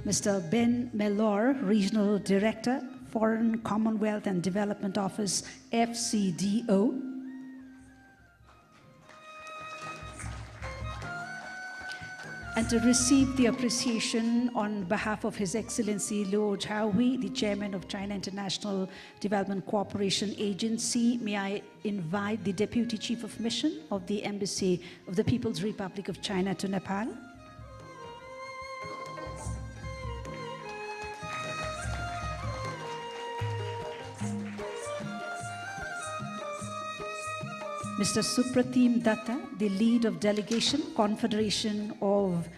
Mr. Ben Mellor, Regional Director, Foreign, Commonwealth and Development Office, FCDO. and to receive the appreciation on behalf of His Excellency Lord Howie, the Chairman of China International Development Cooperation Agency, may I invite the Deputy Chief of Mission of the Embassy of the People's Republic of China to Nepal. Mr. Supratim Datta, the lead of Delegation, Confederation of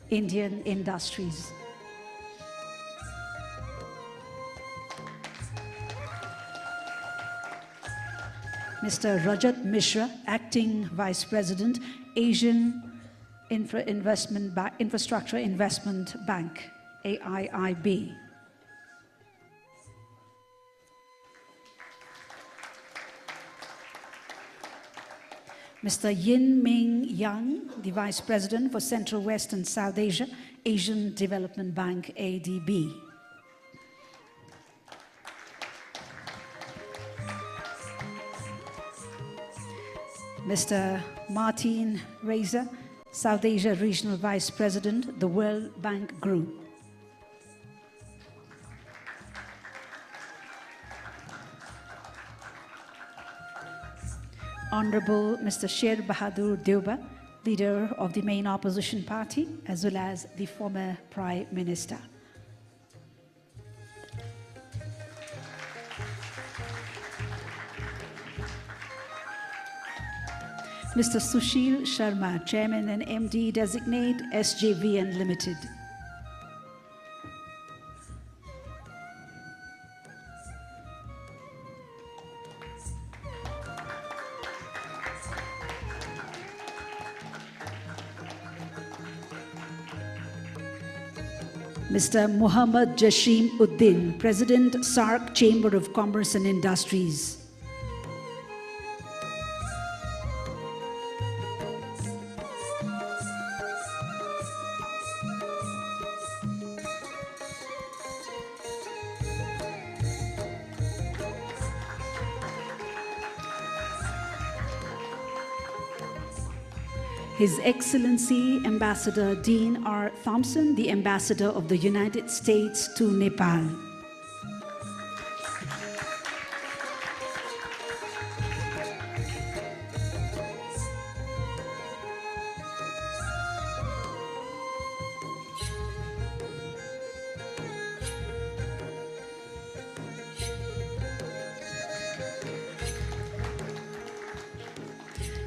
Indian Industries. Mr. Rajat Mishra, Acting Vice President, Asian Infrastructure Investment Bank, AIIB. Mr. Yin Ming Yang, the Vice President for Central West and South Asia, Asian Development Bank, ADB. Mr. Martin Reiser, South Asia Regional Vice President, the World Bank Group. Honorable Mr. Sher Bahadur Deuba, leader of the main opposition party, as well as the former Prime Minister. Mr. Sushil Sharma, Chairman and MD Designate, SJVN Limited. Mr. Muhammad Jasheem Uddin, President, SAARC Chamber of Commerce and Industries. His Excellency Ambassador Dean R. Thompson, the Ambassador of the United States to Nepal.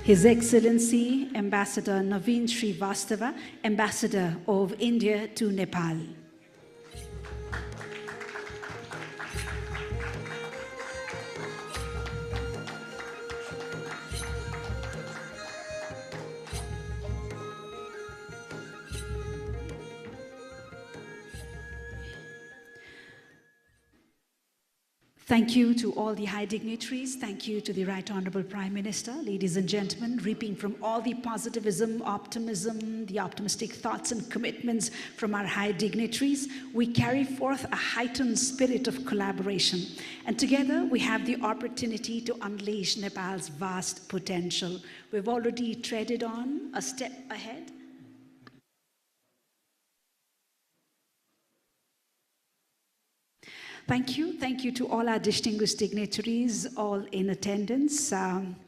His Excellency Ambassador Naveen Srivastava, Ambassador of India to Nepal. Thank you to all the high dignitaries. Thank you to the Right Honorable Prime Minister. Ladies and gentlemen, reaping from all the positivism, optimism, the optimistic thoughts and commitments from our high dignitaries, we carry forth a heightened spirit of collaboration. And together we have the opportunity to unleash Nepal's vast potential. We've already treaded on a step ahead. Thank you. Thank you to all our distinguished dignitaries, all in attendance.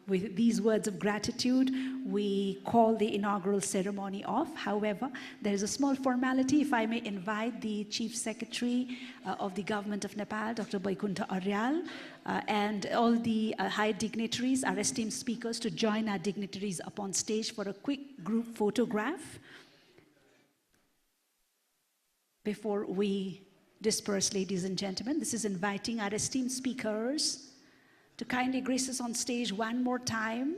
With these words of gratitude, we call the inaugural ceremony off. However, there is a small formality. If I may invite the Chief Secretary of the Government of Nepal, Dr. Baikuntha Aryal, and all the high dignitaries, our esteemed speakers, to join our dignitaries up on stage for a quick group photograph before we disperse, ladies and gentlemen. This is inviting our esteemed speakers to kindly grace us on stage one more time,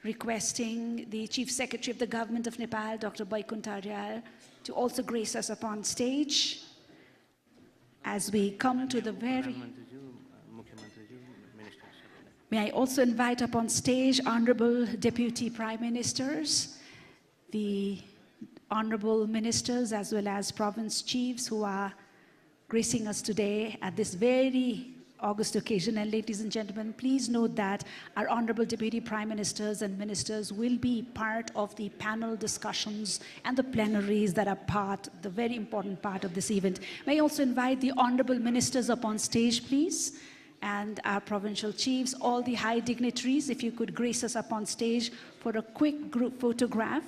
requesting the Chief Secretary of the Government of Nepal, Dr. Baikuntha Aryal, to also grace us upon stage as we come to the very... May I also invite upon stage Honorable Deputy Prime Ministers, the Honorable Ministers, as well as Province Chiefs who are gracing us today at this very august occasion. And ladies and gentlemen, please note that our Honorable Deputy Prime Ministers and Ministers will be part of the panel discussions and the plenaries that are the very important part of this event. May I also invite the Honorable Ministers up on stage, please, and our provincial chiefs, all the high dignitaries, if you could grace us up on stage for a quick group photograph.